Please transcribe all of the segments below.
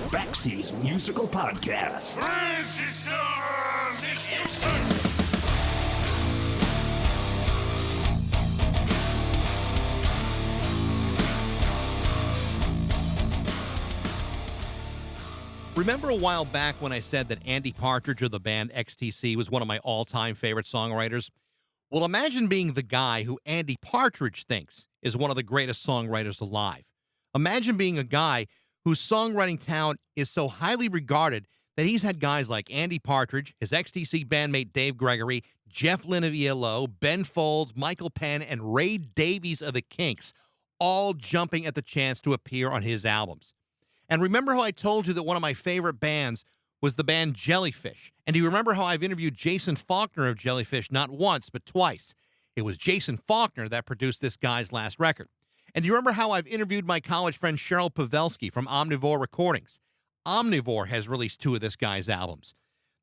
Baxie's musical podcast. Resistance is useless! Remember a while back when I said that Andy Partridge of the band XTC was one of my all-time favorite songwriters? Well, imagine being the guy who Andy Partridge thinks is one of the greatest songwriters alive. Imagine being a guy whose songwriting talent is so highly regarded that he's had guys like Andy Partridge, his XTC bandmate Dave Gregory, Jeff Lynne of ELO, Ben Folds, Michael Penn, and Ray Davies of the Kinks all jumping at the chance to appear on his albums. And remember how I told you that one of my favorite bands was the band Jellyfish? And do you remember how I've interviewed Jason Faulkner of Jellyfish not once, but twice? It was Jason Faulkner that produced this guy's last record. And do you remember how I've interviewed my college friend Cheryl Pavelski from Omnivore Recordings? Omnivore has released two of this guy's albums.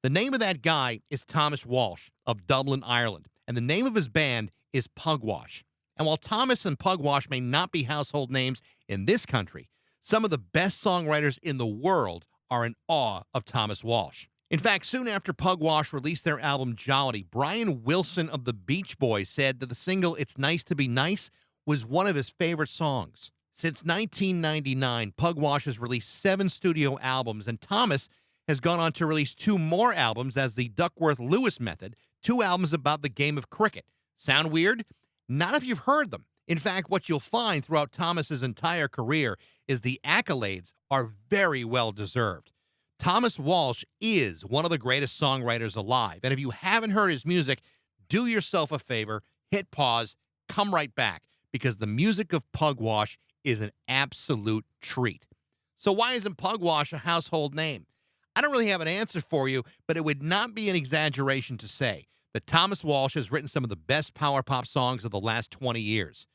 The name of that guy is Thomas Walsh of Dublin, Ireland. And the name of his band is Pugwash. And while Thomas and Pugwash may not be household names in this country, some of the best songwriters in the world are in awe of Thomas Walsh. In fact, soon after Pugwash released their album Jollity, Brian Wilson of the Beach Boys said that the single It's Nice to Be Nice was one of his favorite songs. Since 1999, Pugwash has released 7 studio albums, and Thomas has gone on to release 2 more albums as the Duckworth-Lewis Method, 2 albums about the game of cricket. Sound weird? Not if you've heard them. In fact, what you'll find throughout Thomas's entire career is the accolades are very well deserved. Thomas Walsh is one of the greatest songwriters alive. And if you haven't heard his music, do yourself a favor, hit pause, come right back, because the music of Pugwash is an absolute treat. So why isn't Pugwash a household name? I don't really have an answer for you, but it would not be an exaggeration to say that Thomas Walsh has written some of the best power pop songs of the last 20 years.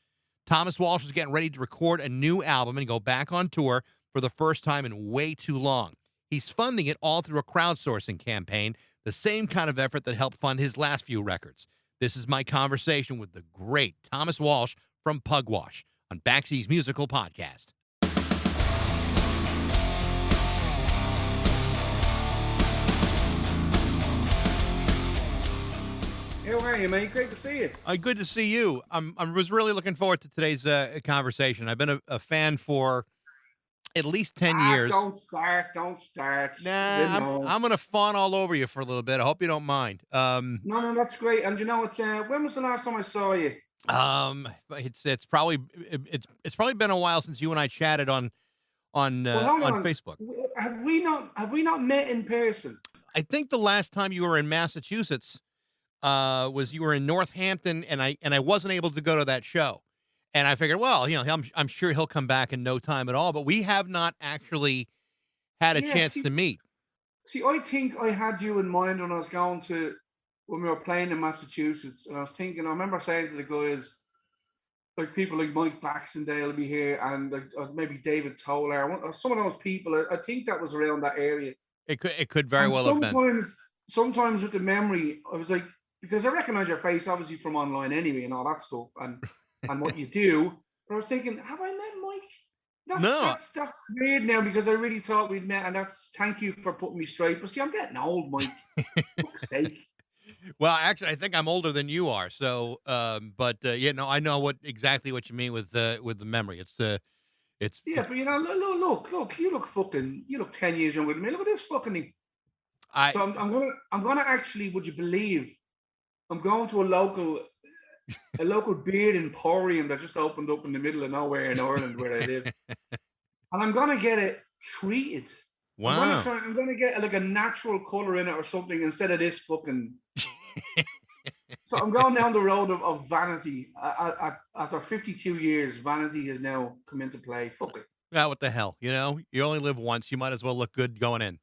Thomas Walsh is getting ready to record a new album and go back on tour for the first time in way too long. He's funding it all through a crowdsourcing campaign, the same kind of effort that helped fund his last few records. This is my conversation with the great Thomas Walsh from Pugwash on Baxie's Musical Podcast. How are you, mate? Great to see you. Good to see you. I was really looking forward to today's conversation. I've been a fan for at least 10 years. Don't start. Nah, I'm going to fawn all over you for a little bit. I hope you don't mind. No, that's great. And you know, it's when was the last time I saw you? It's probably been a while since you and I chatted on Facebook. Have we not met in person? I think the last time you were in Massachusetts was you were in Northampton, and I wasn't able to go to that show. And I figured, well, you know, I'm sure he'll come back in no time at all. But we have not actually had a chance to meet. See, I think I had you in mind when we were playing in Massachusetts, and I was thinking, I remember saying to the guys, like people like Mike Baxendale will be here, and like maybe David Toller, some of those people. I think that was around that area. It could very well have been. Sometimes with the memory, I was like, because I recognize your face obviously from online anyway and all that stuff and what you do. But I was thinking, have I met Mike? That's weird now, because I really thought we'd met, and thank you for putting me straight. But see, I'm getting old, Mike. For fuck's sake. Well, actually, I think I'm older than you are. So, I know exactly what you mean with the memory. It's yeah, but you know, look, you look 10 years younger than me. Look at this fucking thing. So I'm gonna actually, would you believe, I'm going to a local beard emporium that just opened up in the middle of nowhere in Ireland where I live, and I'm gonna get it treated. Wow! I'm gonna get like a natural color in it or something instead of this fucking. So I'm going down the road of vanity. After 52 years, vanity has now come into play. Fuck it. Yeah, what the hell? You know, you only live once. You might as well look good going in.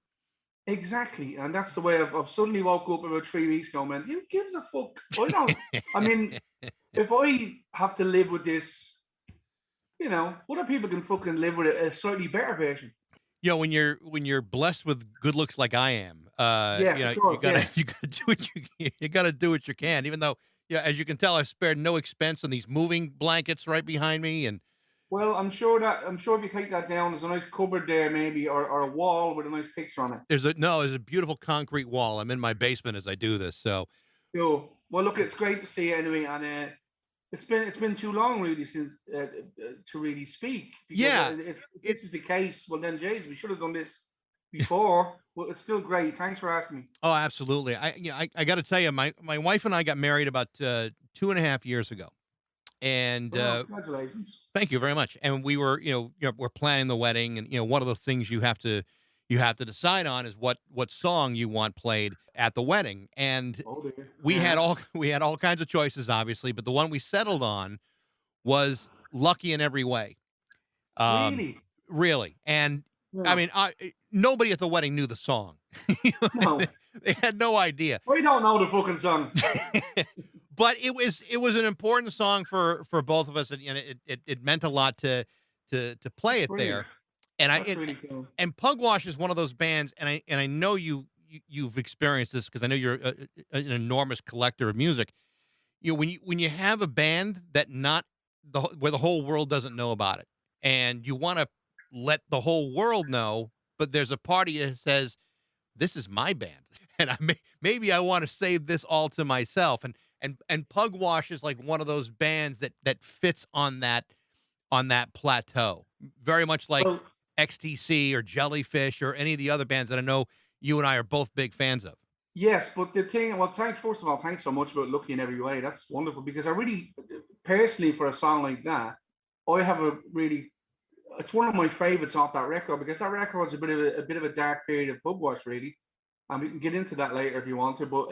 Exactly, and that's the way I've suddenly woke up about 3 weeks ago, man. Who gives a fuck? I don't. I mean, if I have to live with this, you know, other people can fucking live with a slightly better version. You know, when you're blessed with good looks like I am, yes, you know, of course, you gotta do what you can. Even though, yeah, as you can tell, I've spared no expense on these moving blankets right behind me, and Well, I'm sure if you take that down, there's a nice cupboard there, maybe, or a wall with a nice picture on it. There's a beautiful concrete wall. I'm in my basement as I do this. So, cool. Well, look, it's great to see you anyway, and it's been too long really since to really speak. Yeah, if this is the case, well then, Jays, we should have done this before. Well, it's still great. Thanks for asking me. Oh, absolutely. I got to tell you, my wife and I got married about 2.5 years ago. And congratulations. Thank you very much. And we were, we're planning the wedding, and one of the things you have to decide on is what song you want played at the wedding. And we had all kinds of choices, obviously, but the one we settled on was "Lucky in Every Way." Really. And I mean, nobody at the wedding knew the song. No. They had no idea. We don't know the fucking song. But it was an important song for both of us, and it meant a lot to play it there. And really cool. And Pugwash is one of those bands, and I know you've experienced this because I know you're an enormous collector of music. When you have a band that where the whole world doesn't know about it, and you want to let the whole world know, but there's a party that says, "This is my band," and maybe I want to save this all to myself. And Pugwash is like one of those bands that fits on that plateau, very much like XTC or Jellyfish or any of the other bands that I know you and I are both big fans of. Yes, but the thing, well, first of all, thanks so much about "Lucky in Every Way." That's wonderful, because I really, personally, for a song like that, I have it's one of my favorites off that record, because that record is a bit of a dark period of Pugwash, really, and we can get into that later if you want to. But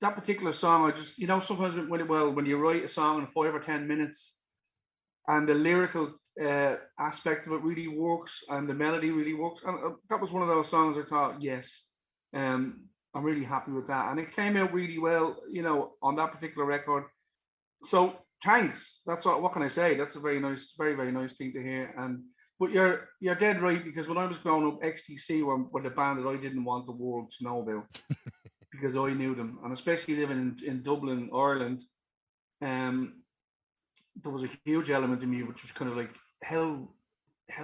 that particular song, I just, sometimes when you write a song in 5 or 10 minutes, and the lyrical aspect of it really works, and the melody really works, and that was one of those songs I thought, yes, I'm really happy with that, and it came out really well, on that particular record. So thanks. That's what can I say? That's a very nice, very, very nice thing to hear. But you're dead right, because when I was growing up, XTC were the band that I didn't want the world to know about. Because I knew them, and especially living in Dublin, Ireland, there was a huge element in me which was kind of like, how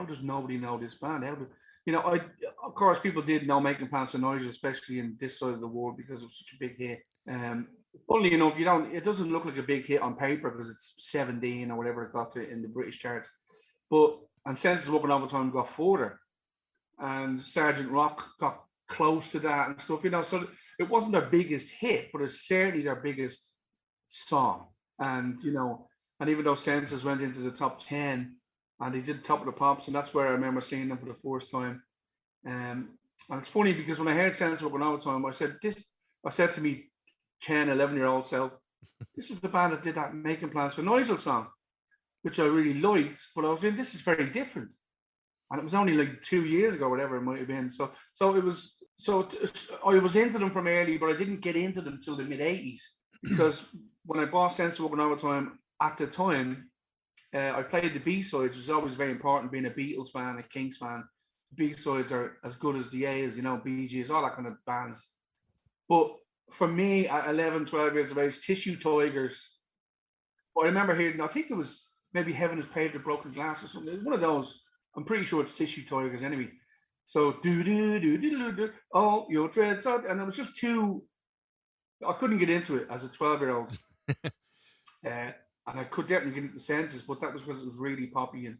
does nobody know this band? Of course, people did know Making Plans for Noise, especially in this side of the world, because it was such a big hit. Funnily enough, it doesn't look like a big hit on paper because it's 17 or whatever it got to in the British charts. And Senses of Up and Overtime got further, and Sergeant Rock got close to that and stuff, so it wasn't their biggest hit, but it's certainly their biggest song. And and even though Senses went into the top 10 and they did Top of the Pops, and that's where I remember seeing them for the first time. And it's funny, because when I heard Senses Up and Overtime, I said to me 10, 11-year-old self, this is the band that did that Making Plans for Noise song, which I really liked, but I was saying, this is very different. And it was only like 2 years ago, whatever it might have been. So I was into them from early, but I didn't get into them till the mid-80s, because when I bought Sense of Up and Overtime at the time, I played the B-sides, which was always very important, being a Beatles fan, a Kinks fan. The B-sides are as good as the A's, Bee Gees, all that kind of bands. But for me, at 11, 12 years of age, Tissue Tigers, I remember hearing, I think it was maybe Heaven Is Paved with Broken Glass or something. It was one of those. I'm pretty sure it's Tissue Tigers anyway. So do oh, your dreads out, and it was just too. I couldn't get into it as a 12-year-old, and I could definitely get into Senses, but that was because it was really poppy. And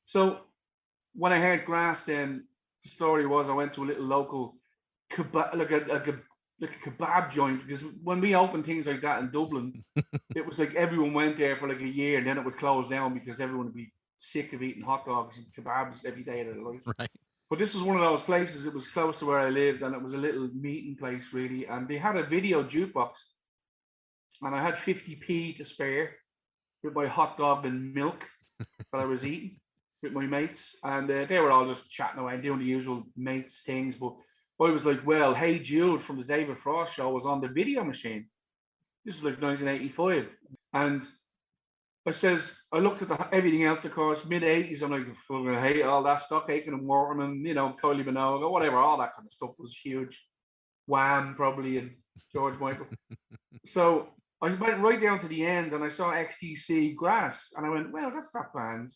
so when I heard Grass, then the story was I went to a little local kebab, like a kebab joint, because when we opened things like that in Dublin, it was like everyone went there for like a year, and then it would close down because everyone would be sick of eating hot dogs and kebabs every day of their life. Right. But this was one of those places. It was close to where I lived, and it was a little meeting place, really. And they had a video jukebox, and I had 50p to spare with my hot dog and milk that I was eating with my mates. And they were all just chatting away and doing the usual mates things. But I was like, well, Hey Jude from the David Frost show was on the video machine. This is like 1985. And I looked at everything else, of course, mid-80s. I'm like, fucking hate all that stuff, Aiken and Waterman, Kylie Minogue, whatever, all that kind of stuff was huge. Wham, probably, and George Michael. So I went right down to the end and I saw XTC Grass and I went, well, that's that band.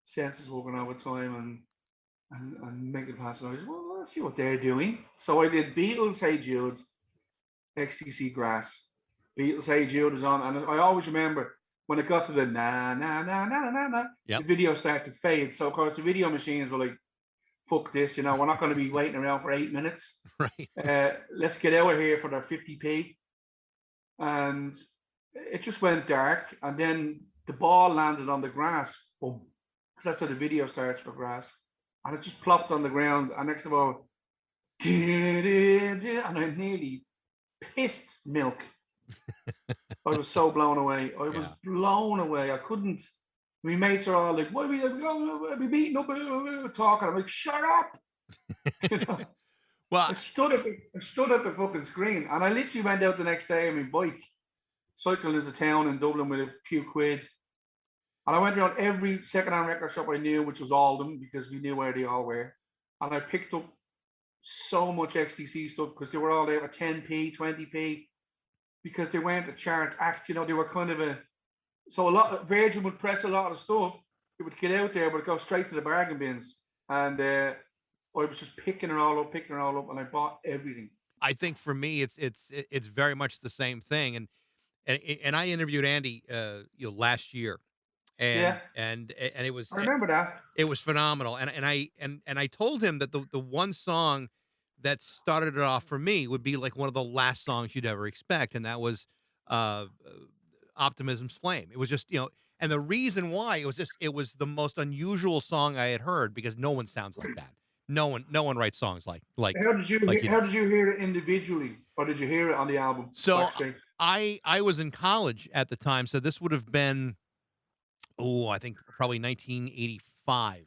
Senses Working Overtime and Megan Pass. And I was, well, let's see what they're doing. So I did Beatles, Hey Jude, XTC Grass. Beatles, Hey Jude is on. And I always remember when it got to the na, na, na, na, na, na, the video started to fade. So, of course, the video machines were like, fuck this, we're not going to be waiting around for 8 minutes. Right. Let's get out of here for their 50p. And it just went dark. And then the ball landed on the grass. Boom. Because that's how the video starts for Grass. And it just plopped on the ground. And next of all, and I nearly pissed milk. I was so blown away. I was blown away. I couldn't. My mates are all like, "What are we meeting up, talking?" I'm like, "Shut up!" Well, I stood at the fucking screen, and I literally went out the next day on my bike, cycling into town in Dublin with a few quid, and I went around every second-hand record shop I knew, which was all of them because we knew where they all were, and I picked up so much XTC stuff because they were all there at 10p, 20p, because they weren't a chart act. They were kind of a. So a lot of Virgin would press a lot of stuff. It would get out there, but it'd go straight to the bargain bins. And I was just picking it all up, and I bought everything. I think for me, it's very much the same thing. And I interviewed Andy, last year, and it was. I remember that. It was phenomenal. And I told him that the one song that started it off for me would be like one of the last songs you'd ever expect, and that was Optimism's Flame. It was just, and the reason why it was the most unusual song I had heard because no one sounds like that. No one writes songs like. How did you hear it individually, or did you hear it on the album? So I was in college at the time, so this would have been, I think probably 1985.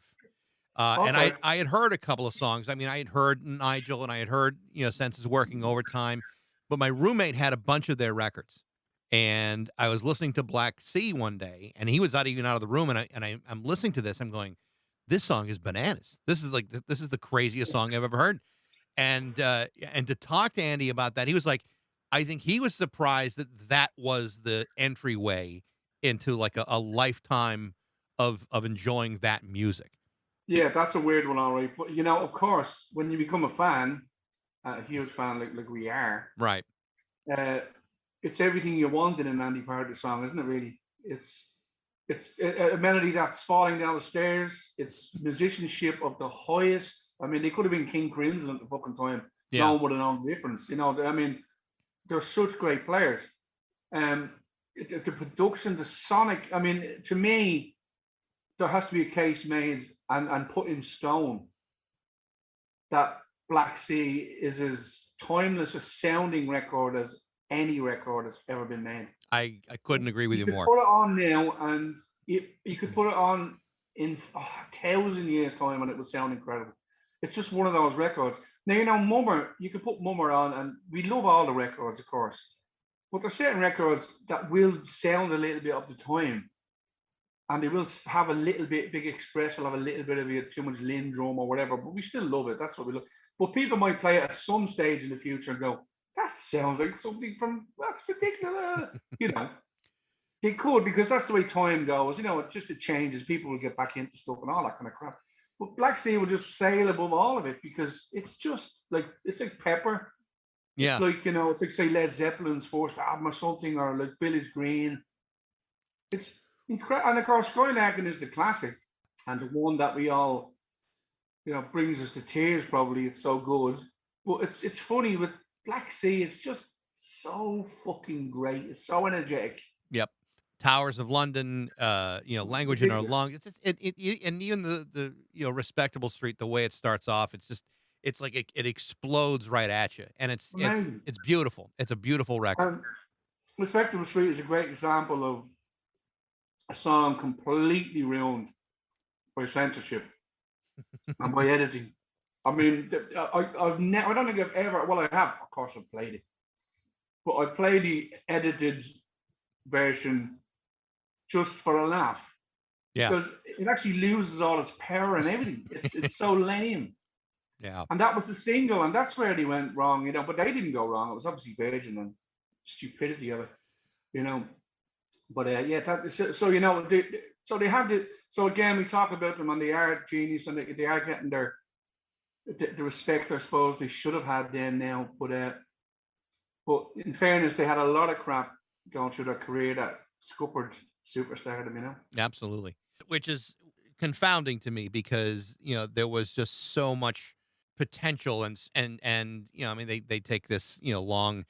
And I had heard a couple of songs. I mean, I had heard Nigel and I had heard, Senses Working Overtime, but my roommate had a bunch of their records. And I was listening to Baxie one day, and he was not even out of the room. And I'm listening to this. I'm going, this song is bananas. This is the craziest song I've ever heard. And to talk to Andy about that, he was like, I think he was surprised that was the entryway into like a lifetime of enjoying that music. Yeah, that's a weird one, all right. But of course, when you become a fan, a huge fan like we are, right? It's everything you want in an Andy Partridge song, isn't it? Really, it's a melody that's falling down the stairs. It's musicianship of the highest. I mean, they could have been King Crimson at the fucking time. Yeah. No one would have known the difference. I mean, they're such great players. The production, the sonic. I mean, to me, there has to be a case made and put in stone that Baxie is as timeless a sounding record as any record that's ever been made. I couldn't agree with you more. Put it on now, and you could put it on in 1,000 years' time, and it would sound incredible. It's just one of those records. Now, Mummer, you could put Mummer on, and we love all the records, of course, but there's certain records that will sound a little bit of the time, and they will have a little bit. Big Express will have a little bit of too much Lindrum or whatever, but we still love it. That's what we love. But people might play it at some stage in the future and go, that sounds like something from, that's ridiculous. They could, because that's the way time goes. It changes. People will get back into stuff and all that kind of crap. But Baxie will just sail above all of it because it's just like, it's like Pepper. Yeah. It's like, it's like, say, Led Zeppelin's first album or something, or like Village Green. It's incredible. And of course, Skylarking is the classic and the one that we all, brings us to tears probably. It's so good. But it's funny with Baxie, it's just so fucking great. It's so energetic. Yep. Towers of London, Language in Our Lungs. And even the Respectable Street, the way it starts off, it's like it explodes right at you, and it's beautiful. It's a beautiful record. Respectable Street is a great example of a song completely ruined by censorship and by editing. I mean, I don't think I've ever. Well, I have, of course, I've played it, but I played the edited version just for a laugh. Yeah, because it actually loses all its power and everything. It's so lame. Yeah, and that was the single, and that's where they went wrong, But they didn't go wrong. It was obviously Virgin and stupidity of it. you know. But yeah, so you know, they have the. So again, we talk about them, and they are genius, and they are getting the respect I suppose they should have had then now. But in fairness, they had a lot of crap going through their career that scuppered superstardom, you know. Absolutely, which is confounding to me because there was just so much potential and I mean they take this long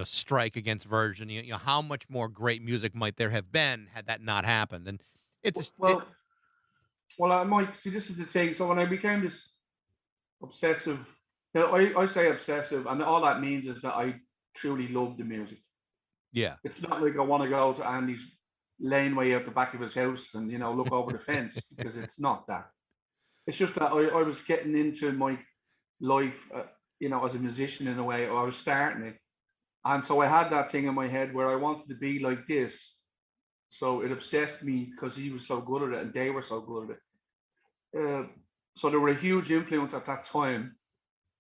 strike against Virgin. How much more great music might there have been had that not happened? And it's well, I might see. This is the thing. So when I became this obsessive, I say obsessive, and all that means is that I truly love the music. Yeah, it's not like I want to go to Andy's laneway out the back of his house and look over the fence, because it's not that. It's just that I was getting into my life, as a musician in a way, or I was starting it, and so I had that thing in my head where I wanted to be like this. So it obsessed me because he was so good at it and they were so good at it. So they were a huge influence at that time,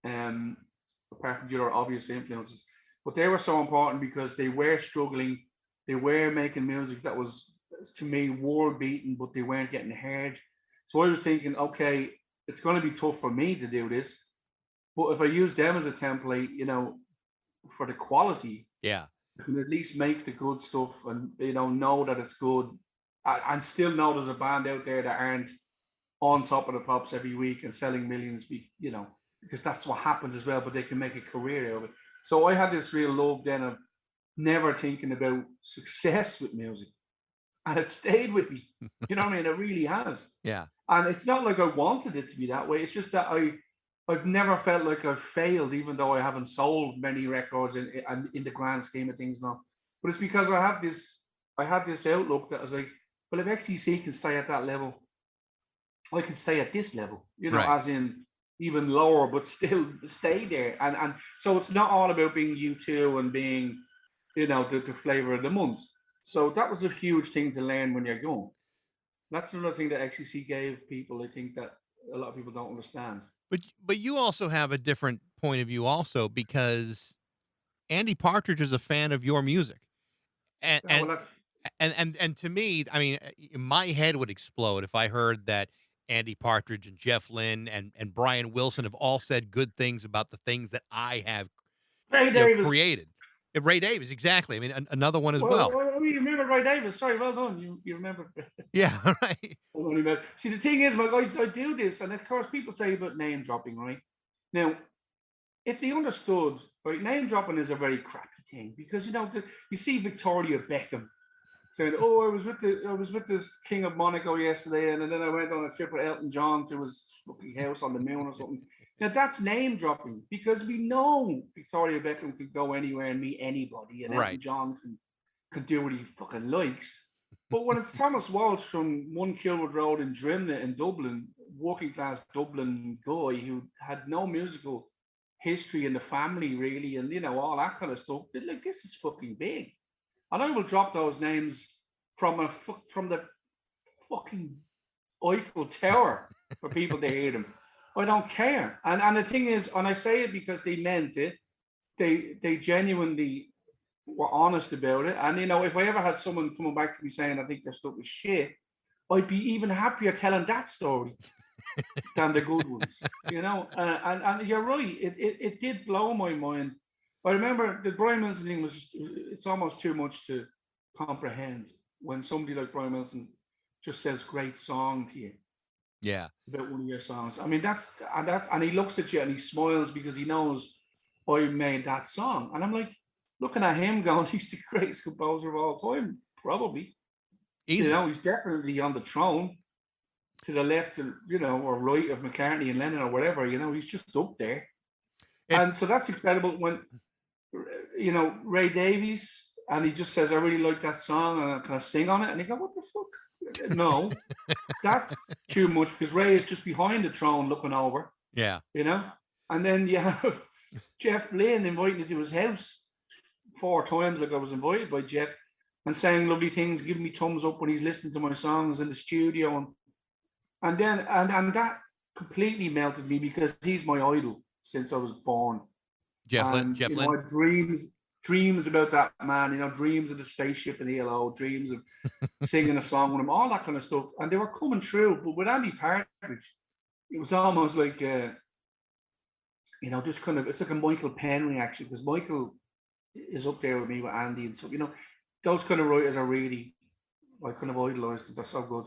apart from the other obvious influences. But they were so important because they were struggling. They were making music that was, to me, world beating, but they weren't getting heard. So I was thinking, okay, it's going to be tough for me to do this. But if I use them as a template, for the quality, yeah, I can at least make the good stuff and, know that it's good, and still know there's a band out there that aren't on top of the pops every week and selling millions, because that's what happens as well, but they can make a career out of it. So I had this real love then of never thinking about success with music, and it stayed with me. You know what I mean? It really has. Yeah. And it's not like I wanted it to be that way. It's just that I've never felt like I've failed, even though I haven't sold many records in the grand scheme of things now. But it's because I had this outlook that I was like, well, if XTC can stay at that level, I can stay at this level, right. As in even lower, but still stay there. And so it's not all about being U2 and being, the flavor of the month. So that was a huge thing to learn when you're young. That's another thing that XTC gave people, I think, that a lot of people don't understand. But you also have a different point of view also, because Andy Partridge is a fan of your music. And to me, I mean, my head would explode if I heard that Andy Partridge and Jeff Lynne and Brian Wilson have all said good things about the things that I have created. Ray Davies, exactly. I mean, another one as well. You remember Ray Davies? Sorry, well done. You remember? Yeah, right. See, the thing is, I do this, and of course, people say about name dropping, right? Now, if they understood, right, name dropping is a very crappy thing, because you see Victoria Beckham saying, "Oh, I was with this King of Monaco yesterday, and then I went on a trip with Elton John to his fucking house on the moon or something." Now that's name dropping, because we know Victoria Beckham could go anywhere and meet anybody, and Elton John can do what he fucking likes. But when it's Thomas Walsh from 1 Kilwood Road in Drimnagh in Dublin, working class Dublin guy who had no musical history in the family really, and all that kind of stuff, like, this is fucking big. And I will drop those names from the fucking Eiffel Tower for people to hear them. I don't care. And the thing is, and I say it because they meant it, they genuinely were honest about it. And if I ever had someone coming back to me saying, I think their stuff was shit, I'd be even happier telling that story than the good ones. And you're right, it did blow my mind. I remember the Brian Wilson thing was it's almost too much to comprehend when somebody like Brian Wilson just says great song to you. Yeah. About one of your songs. I mean, and he looks at you and he smiles because he knows I made that song. And I'm like, looking at him going, he's the greatest composer of all time, probably. Easily. He's definitely on the throne to the left, or right of McCartney and Lennon or whatever, he's just up there. And so that's incredible when, Ray Davies, and he just says, I really like that song, and can I sing on it? And you go, what the fuck? No, that's too much, because Ray is just behind the throne looking over. Yeah. And then you have Jeff Lynne inviting you to his house 4 times, like I was invited by Jeff, and saying lovely things, giving me thumbs up when he's listening to my songs in the studio. And then and that completely melted me, because he's my idol since I was born. Jeff Lynne. My dreams about that man, you know, dreams of the spaceship in ELO, dreams of singing a song with him, all that kind of stuff. And they were coming true. But with Andy Partridge, it was almost like, you know, just kind of, it's like a Michael Penn reaction, because Michael is up there with me with Andy. And so, you know, those kind of writers are really, I kind of idolized them. They're so good.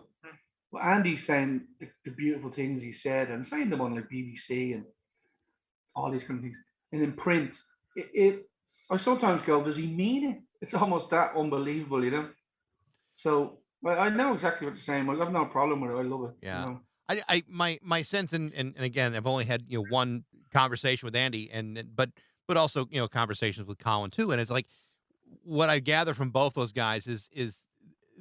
But Andy saying the beautiful things he said and saying them on like BBC and all these kind of things. And in print, I sometimes go, does he mean it? It's almost that unbelievable, you know? So I know exactly what you're saying. I have no problem with it. I love it. Yeah. You know? My sense, and again, I've only had, you know, one conversation with Andy, but also, you know, conversations with Colin too. And it's like, what I gather from both those guys is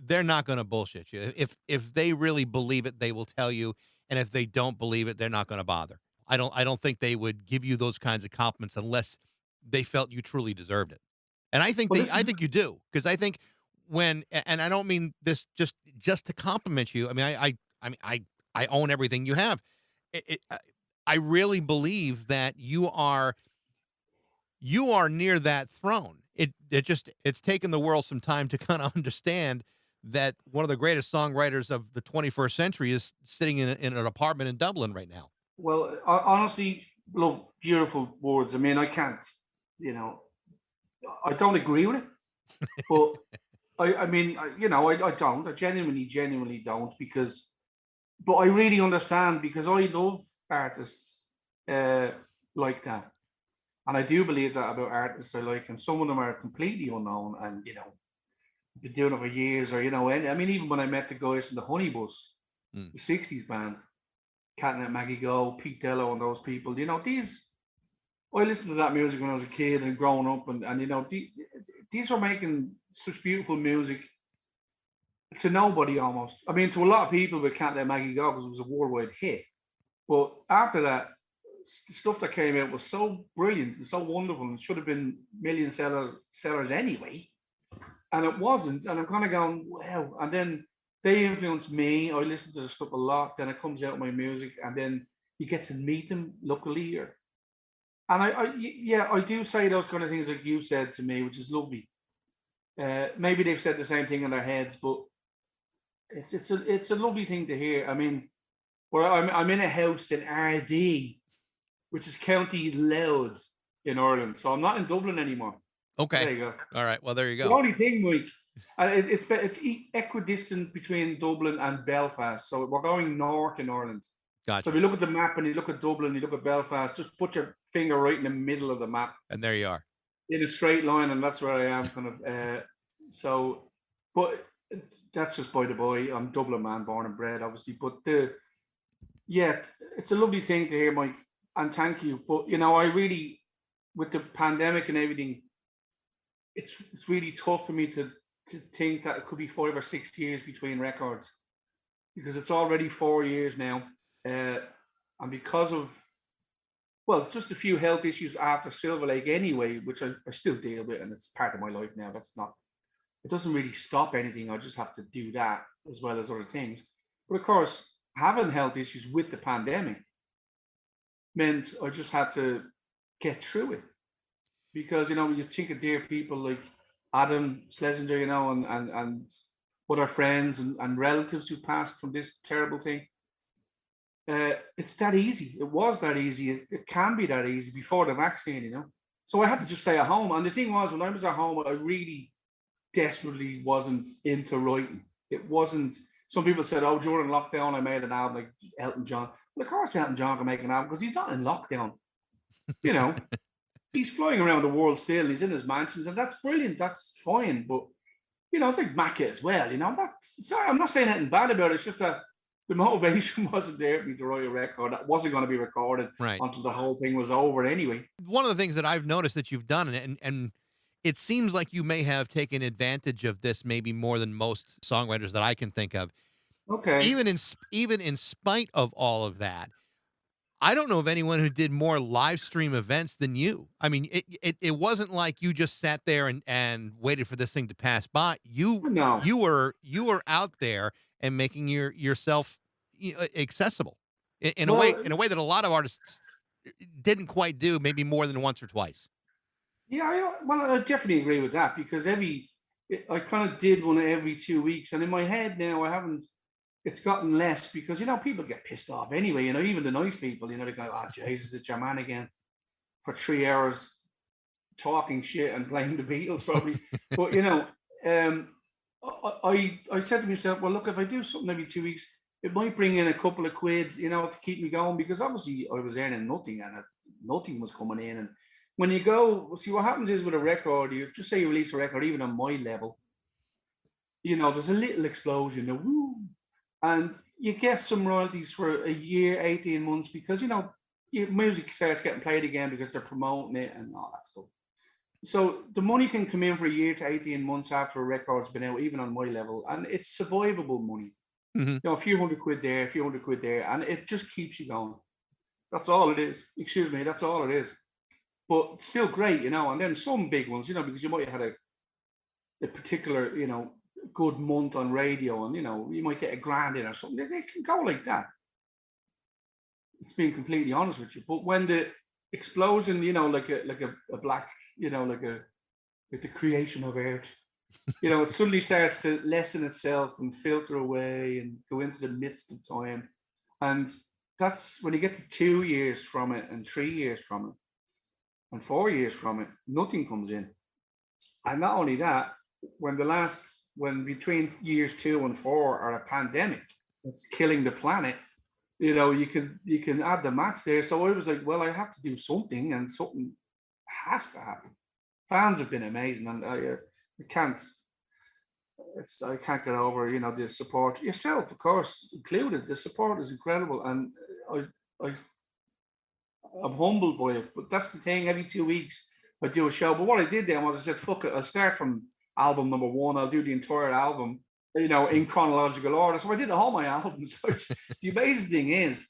they're not going to bullshit you. If they really believe it, they will tell you. And if they don't believe it, they're not going to bother. I don't think they would give you those kinds of compliments unless they felt you truly deserved it. And I think I think you do, because I think and I don't mean this just to compliment you. I mean, I own everything you have. I really believe that you are near that throne. It's taken the world some time to kind of understand that one of the greatest songwriters of the 21st century is sitting in an apartment in Dublin right now. Well, honestly, love beautiful words. I mean, I can't, you know, I don't agree with it, but I mean, you know, I don't. I genuinely don't, because, but I really understand, because I love artists like that. And I do believe that about artists I like, and some of them are completely unknown and, you know, been doing it for years, or, you know, I mean, even when I met the guys from the Honey Bus, the 60s band, Catnet, Maggie Go, Pete Dello, and those people, you know, I listened to that music when I was a kid and growing up, and you know, these were making such beautiful music to nobody almost. I mean, to a lot of people with Catnet, Maggie Go, because it was a worldwide hit. But after that, the stuff that came out was so brilliant and so wonderful, and should have been million sellers anyway. And it wasn't. And I'm kind of going, wow. And then they influenced me. I listen to the stuff a lot. Then it comes out in my music, and then you get to meet them luckily. And I do say those kind of things like you said to me, which is lovely. Maybe they've said the same thing in their heads, but it's a lovely thing to hear. I mean, where I'm in a house in RD, which is County Louth in Ireland. So I'm not in Dublin anymore. Okay. There you go. All right. Well, there you go. The only thing, Mike, it's equidistant between Dublin and Belfast. So we're going north in Ireland. Gotcha. So if you look at the map and you look at Dublin, you look at Belfast, just put your finger right in the middle of the map. And there you are. In a straight line, and that's where I am, kind of. But that's just by the by. I'm Dublin man, born and bred, obviously. But it's a lovely thing to hear, Mike, and thank you. But you know, I really, with the pandemic and everything, it's really tough for me to think that it could be 5 or 6 years between records, because it's already 4 years now, and because of, well, it's just a few health issues after Silver Lake anyway, which I still deal with, and it's part of my life now. It doesn't really stop anything. I just have to do that as well as other things. But of course, having health issues with the pandemic meant I just had to get through it. Because, you know, you think of dear people like Adam Schlesinger, you know, and other friends and relatives who passed from this terrible thing. It's that easy. It was that easy. It can be that easy before the vaccine, you know. So I had to just stay at home. And the thing was, when I was at home, I really desperately wasn't into writing. It wasn't. Some people said, oh, during lockdown, I made an album like Elton John. Well, of course Elton John can make an album because he's not in lockdown. You know, he's flying around the world still. He's in his mansions, and that's brilliant. That's fine. But, you know, it's like Macca as well. You know, sorry, I'm not saying anything bad about it. It's just that the motivation wasn't there for me to write a record that wasn't going to be recorded until the whole thing was over anyway. One of the things that I've noticed that you've done, and it seems like you may have taken advantage of this maybe more than most songwriters that I can think of. Okay. Even in spite of all of that, I don't know of anyone who did more live stream events than you. I mean, it wasn't like you just sat there and waited for this thing to pass by. You were out there and making yourself accessible in a way that a lot of artists didn't quite do, maybe more than once or twice. Yeah, well, I definitely agree with that because I kind of did one every 2 weeks, and in my head now I haven't. It's gotten less because people get pissed off anyway. Even the nice people, they go, "Oh, Jesus, it's your man again for 3 hours talking shit and playing the Beatles probably." But I said to myself, well, look, if I do something every 2 weeks, it might bring in a couple of quid, to keep me going because obviously I was earning nothing and nothing was coming in. And when you go, see what happens is with a record, you just say you release a record, even on my level, there's a little explosion, woo, and you get some royalties for a year, 18 months because, your music starts getting played again because they're promoting it and all that stuff. So the money can come in for a year to 18 months after a record's been out, even on my level, and it's survivable money. Mm-hmm. A few hundred quid there, a few hundred quid there, and it just keeps you going. That's all it is. Excuse me, that's all it is. But still great, and then some big ones, because you might have had a particular, good month on radio and, you might get $1,000 in or something. They can go like that. It's being completely honest with you. But when the explosion, like a black, like the creation of Earth, it suddenly starts to lessen itself and filter away and go into the midst of time. And that's when you get to 2 years from it and 3 years from it and 4 years from it, nothing comes in. And not only that, when between years 2 and 4 are a pandemic that's killing the planet, you can add the maths there. So I was like, well, I have to do something, and something has to happen. Fans have been amazing, and I can't get over, the support. Yourself, of course, included. The support is incredible, and I'm humbled by it. But that's the thing. Every 2 weeks, I do a show. But what I did then was I said, fuck it. I'll start from album number 1. I'll do the entire album, in chronological order. So I did all my albums. The amazing thing is,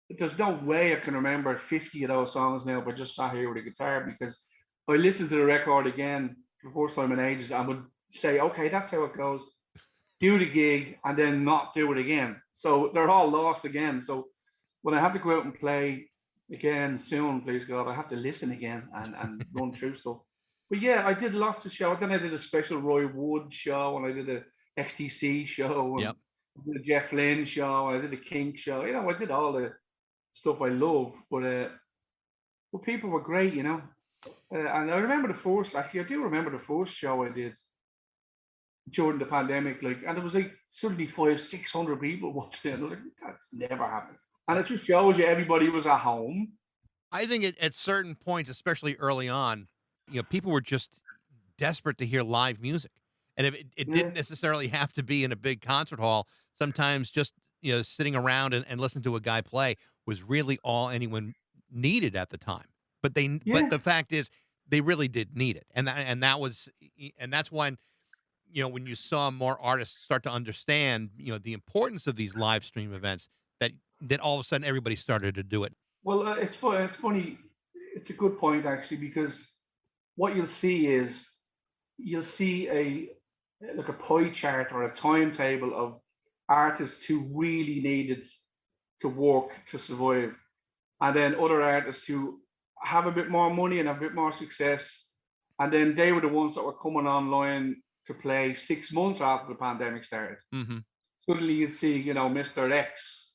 there's no way I can remember 50 of those songs now, but just sat here with a guitar, because I listened to the record again for the first time in ages and would say, okay, that's how it goes. Do the gig and then not do it again. So they're all lost again. So when I have to go out and play again soon, please God, I have to listen again and run through stuff. But yeah, I did lots of shows. Then I did a special Roy Wood show, and I did a XTC show, and Yep. I did a Jeff Lynne show, and I did a Kinks show. I did all the stuff I love, but people were great, and I remember I do remember the first show I did during the pandemic, and it was like suddenly 500-600 people watching it. I was like, that's never happened. And it just shows you everybody was at home. I think at certain points, especially early on, people were just desperate to hear live music. And if it didn't necessarily have to be in a big concert hall, sometimes just, sitting around and listening to a guy play was really all anyone needed at the time. But but the fact is, they really did need it. And that's when, when you saw more artists start to understand, the importance of these live stream events, that all of a sudden everybody started to do it. Well, it's funny. It's a good point, actually, because what you'll see is a pie chart or a timetable of artists who really needed to work to survive, and then other artists who have a bit more money and have a bit more success, and then they were the ones that were coming online to play 6 months after the pandemic started. Mm-hmm. Suddenly you'd see, Mr. X,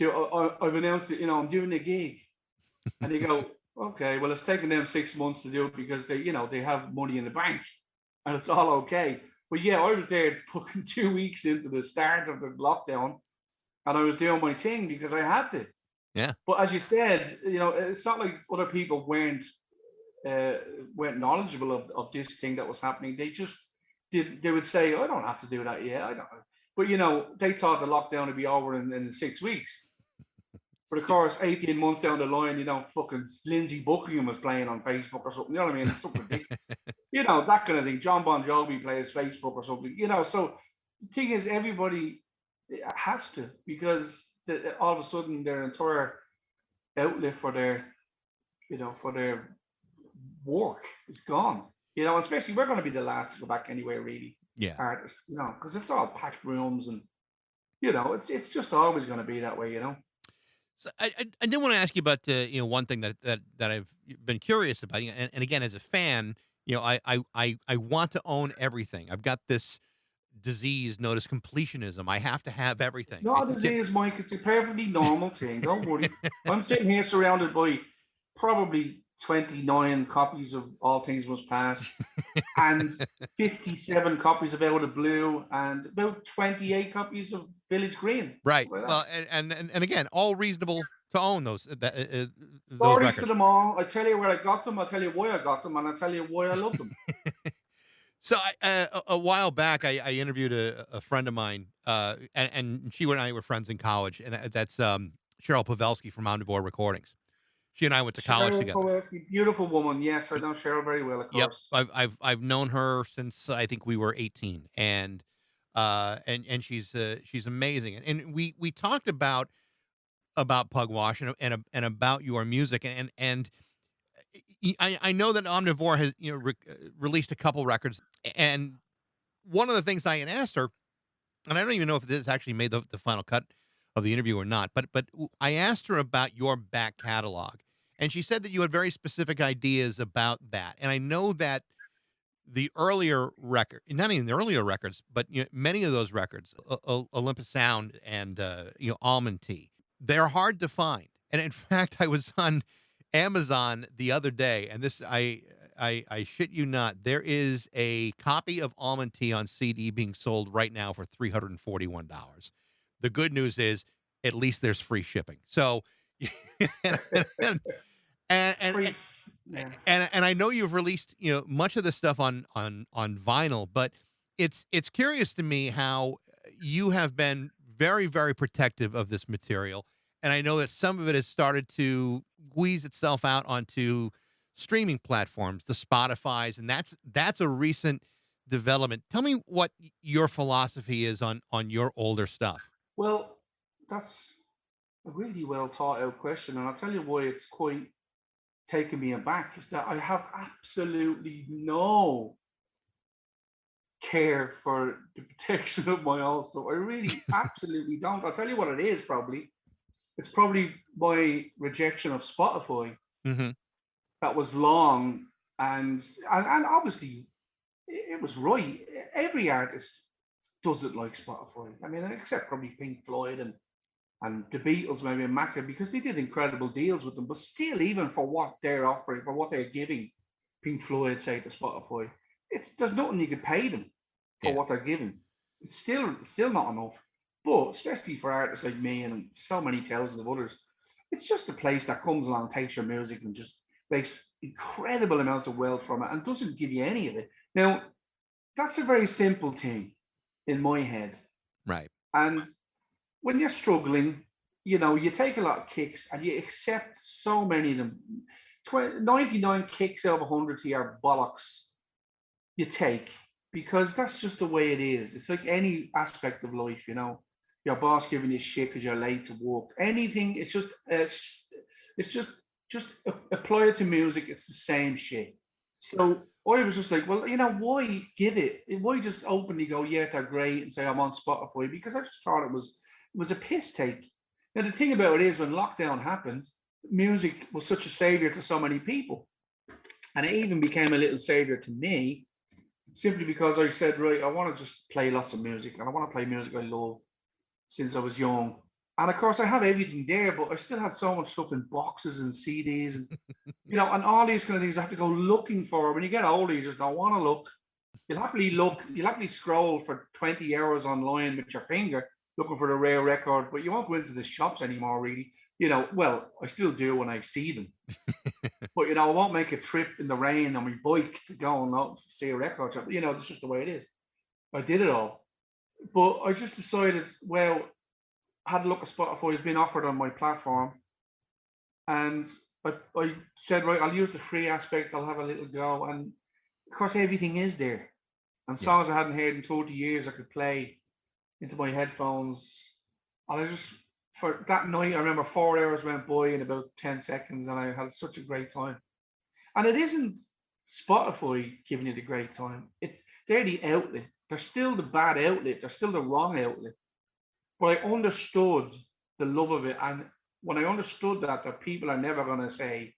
I've announced it, I'm doing a gig. And they go, okay, well, it's taken them 6 months to do it because they have money in the bank and it's all okay. But yeah, I was there fucking 2 weeks into the start of the lockdown, and I was doing my thing because I had to. Yeah. But as you said, it's not like other people weren't knowledgeable of this thing that was happening. They just they would say, I don't have to do that yet. I don't. But they thought the lockdown would be over in 6 weeks. But of course, 18 months down the line, fucking Lindsey Buckingham was playing on Facebook or something. You know what I mean? It's something ridiculous. That kind of thing. John Bon Jovi plays Facebook or something. So the thing is, everybody has to, because all of a sudden their entire outlet for their work is gone. Especially we're going to be the last to go back anyway, really. Yeah. Artists, because it's all packed rooms and, it's just always going to be that way, So I did want to ask you about one thing that I've been curious about, and again as a fan, I want to own everything. I've got this disease known as completionism. I have to have It's everything. not a disease, Mike. It's a perfectly normal thing. Don't worry. I'm sitting here surrounded by probably 29 copies of All Things Must Pass and 57 copies of Out of Blue and about 28 copies of Village Green. Right. Like that. Well, and again, all reasonable to own those Stories to records. them all. I tell you where I got them. I tell you why I got them, and I tell you why I love them. So a while back, I interviewed a friend of mine, and she and I were friends in college, and that's Cheryl Pavelski from Omnivore Recordings. She and I went to college Cheryl together. Kowalski, beautiful woman. Yes, I know Cheryl very well, of Yep, course. I've known her since I think we were 18, and she's amazing, and we talked about Pugwash and about your music, and I know that Omnivore has released a couple records, and one of the things I had asked her, and I don't even know if this actually made the final cut of the interview or not, but I asked her about your back catalog, and she said that you had very specific ideas about that, and I know that the earlier record, not even the earlier records, but many of those records, Olympus Sound and Almond Tea, they're hard to find. And in fact, I was on Amazon the other day, and this I shit you not, there is a copy of Almond Tea on CD being sold right now for $341. The good news is, at least there's free shipping. So, and, and, Yeah. and I know you've released much of this stuff on vinyl, but it's curious to me how you have been very, very protective of this material, and I know that some of it has started to squeeze itself out onto streaming platforms, the Spotify's, and that's a recent development. Tell me what your philosophy is on your older stuff. Well, that's a really well thought out question, and I'll tell you why it's quite taken me aback is that I have absolutely no care for the protection of my own stuff. I really absolutely don't. I'll tell you what it is probably. It's probably my rejection of Spotify that was long and obviously it was right. Every artist doesn't like Spotify. I mean, except probably Pink Floyd and the Beatles, maybe and Macca, because they did incredible deals with them. But still, even for what they're offering, for what they're giving, Pink Floyd, say, to Spotify, there's nothing you could pay them for what they're giving. It's still not enough. But especially for artists like me and so many thousands of others, it's just a place that comes along, takes your music, and just makes incredible amounts of wealth from it and doesn't give you any of it. Now, that's a very simple thing in my head. Right. And when you're struggling, you take a lot of kicks and you accept so many of them. 99 kicks out of 100 to your bollocks you take, because that's just the way it is. It's like any aspect of life, your boss giving you shit because you're late to work. Anything, it's just apply it to music. It's the same shit. So I was just like, well, why give it? Why just openly go, yeah, they're great, and say I'm on Spotify? Because I just thought it was a piss take. Now, the thing about it is, when lockdown happened, music was such a savior to so many people. And it even became a little savior to me, simply because I said, right, I want to just play lots of music, and I want to play music I love since I was young. And of course, I have everything there, but I still had so much stuff in boxes and CDs, and and all these kind of things I have to go looking for. When you get older, you just don't want to look. You'll happily scroll for 20 hours online with your finger looking for the rare record, but you won't go into the shops anymore, really. Well, I still do when I see them. But, I won't make a trip in the rain on my bike to go and see a record shop. It's just the way it is. I did it all. But I just decided, well, I had a look at Spotify has been offered on my platform. And I said, right, I'll use the free aspect. I'll have a little go. And of course, everything is there. And songs I hadn't heard in 30 years, I could play into my headphones. And for that night, I remember 4 hours went by in about 10 seconds, and I had such a great time. And it isn't Spotify giving you the great time. They're the outlet. They're still the bad outlet. They're still the wrong outlet. But I understood the love of it. And when I understood that people are never going to say,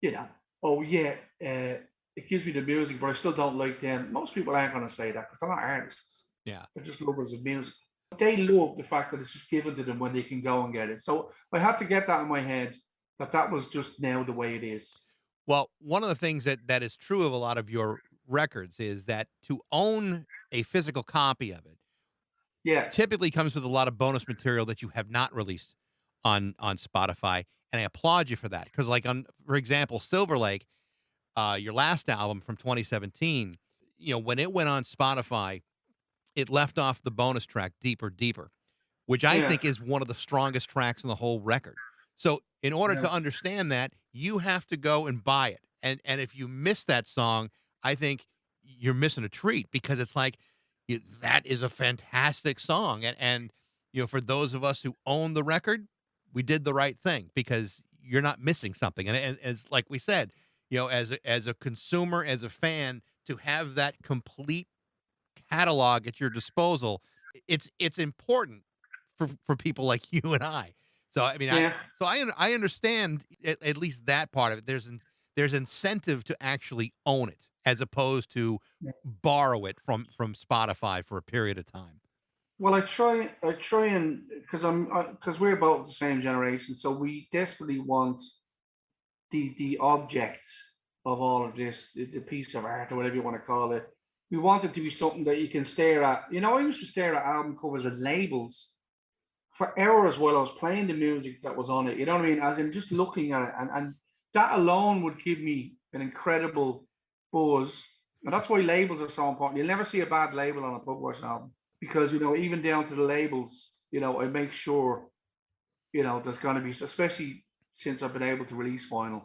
you know, oh yeah, it gives me the music, but I still don't like them. Most people aren't going to say that because they're not artists. Yeah. They're just lovers of music. They love the fact that it's just given to them when they can go and get it. So I had to get that in my head that was just now the way it is. Well, one of the things that is true of a lot of your records is that to own a physical copy of it Yeah. typically comes with a lot of bonus material that you have not released on Spotify, and I applaud you for that. Because, like, for example, Silver Lake, your last album from 2017, when it went on Spotify, it left off the bonus track Deeper Deeper, which I think is one of the strongest tracks in the whole record. So in order to understand that, you have to go and buy it. And if you miss that song, I think you're missing a treat, because it's like, that is a fantastic song. And for those of us who own the record, we did the right thing, because you're not missing something. And as like we said, as a consumer, as a fan, to have that complete catalog at your disposal, it's important for people like you and I. So I mean, I understand at least that part of it. There's incentive to actually own it, as opposed to borrow it from Spotify for a period of time. Well, I try and because we're about the same generation, so we desperately want the object of all of this, the piece of art or whatever you want to call it. We want it to be something that you can stare at. I used to stare at album covers and labels for hours while I was playing the music that was on it. You know what I mean? As in just looking at it, and that alone would give me an incredible buzz. And that's why labels are so important. You'll never see a bad label on a Pugwash album, because even down to the labels, I make sure there's going to be, especially since I've been able to release vinyl,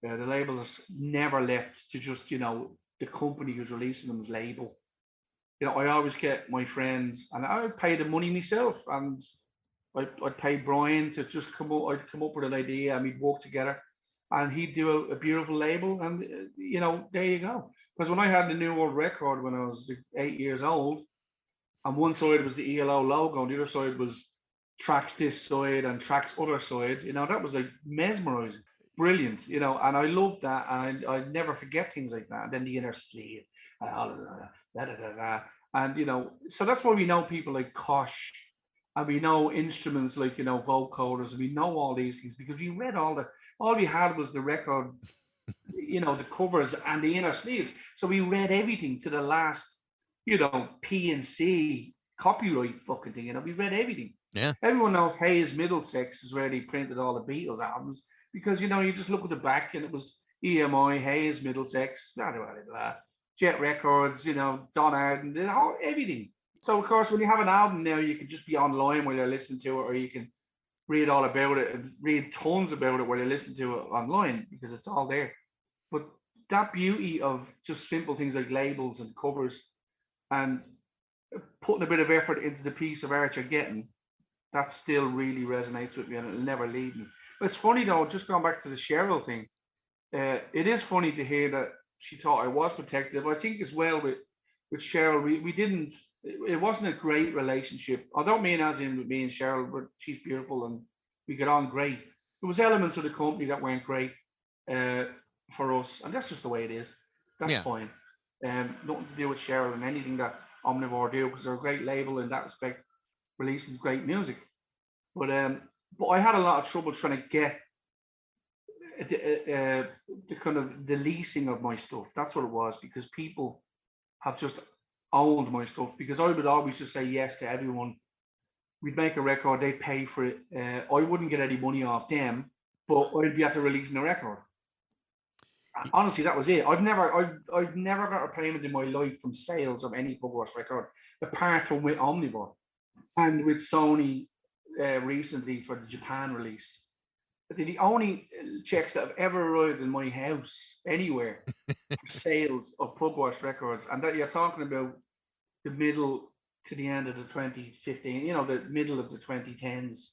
the labels are never left to just the company who's releasing them as label. I always get my friends, and I would pay the money myself, and I'd pay Brian to just come up. I'd come up with an idea, and we'd work together, and he'd do a beautiful label, and there you go. Because when I had the New World record when I was 8 years old, and one side was the ELO logo, and the other side was tracks this side and tracks other side, that was like mesmerizing, brilliant, and I loved that, and I'd never forget things like that. And then the inner sleeve, and all of that. And so that's why we know people like Kosh, and we know instruments like vocoders, and we know all these things because we read all we had was the record, the covers and the inner sleeves. So we read everything to the last, P and C copyright fucking thing. We read everything. Yeah. Everyone knows Hayes Middlesex is where they printed all the Beatles albums, because you just look at the back and it was EMI, Hayes Middlesex, blah, blah, blah, blah. Jet Records, Don Arden, everything. So of course, when you have an album now, you can just be online while you're listening to it, or you can read all about it and read tons about it while you listen to it online, because it's all there. But that beauty of just simple things like labels and covers and putting a bit of effort into the piece of art you're getting, that still really resonates with me, and it'll never leave me. But it's funny though, just going back to the Cheryl thing, it is funny to hear that she thought I was protective. I think as well with Cheryl, we didn't, it wasn't a great relationship. I don't mean as in with me and Cheryl, but she's beautiful and we get on great. There was elements of the company that weren't great for us, and that's just the way it is. That's fine. Nothing to do with Cheryl and anything that Omnivore do, because they're a great label in that respect, releasing great music. But I had a lot of trouble trying to get the kind of the leasing of my stuff. That's what it was, because people have just owned my stuff, because I would always just say yes to everyone. We'd make a record, they pay for it. I wouldn't get any money off them, but I'd be at the releasing a record. Honestly, that was it. I've never got a payment in my life from sales of any Pugwash record, apart from with Omnivore and with Sony recently for the Japan release. The only checks that have ever arrived in my house anywhere for sales of Pugwash records, and that you're talking about the middle to the end of the 2015, the middle of the 2010s,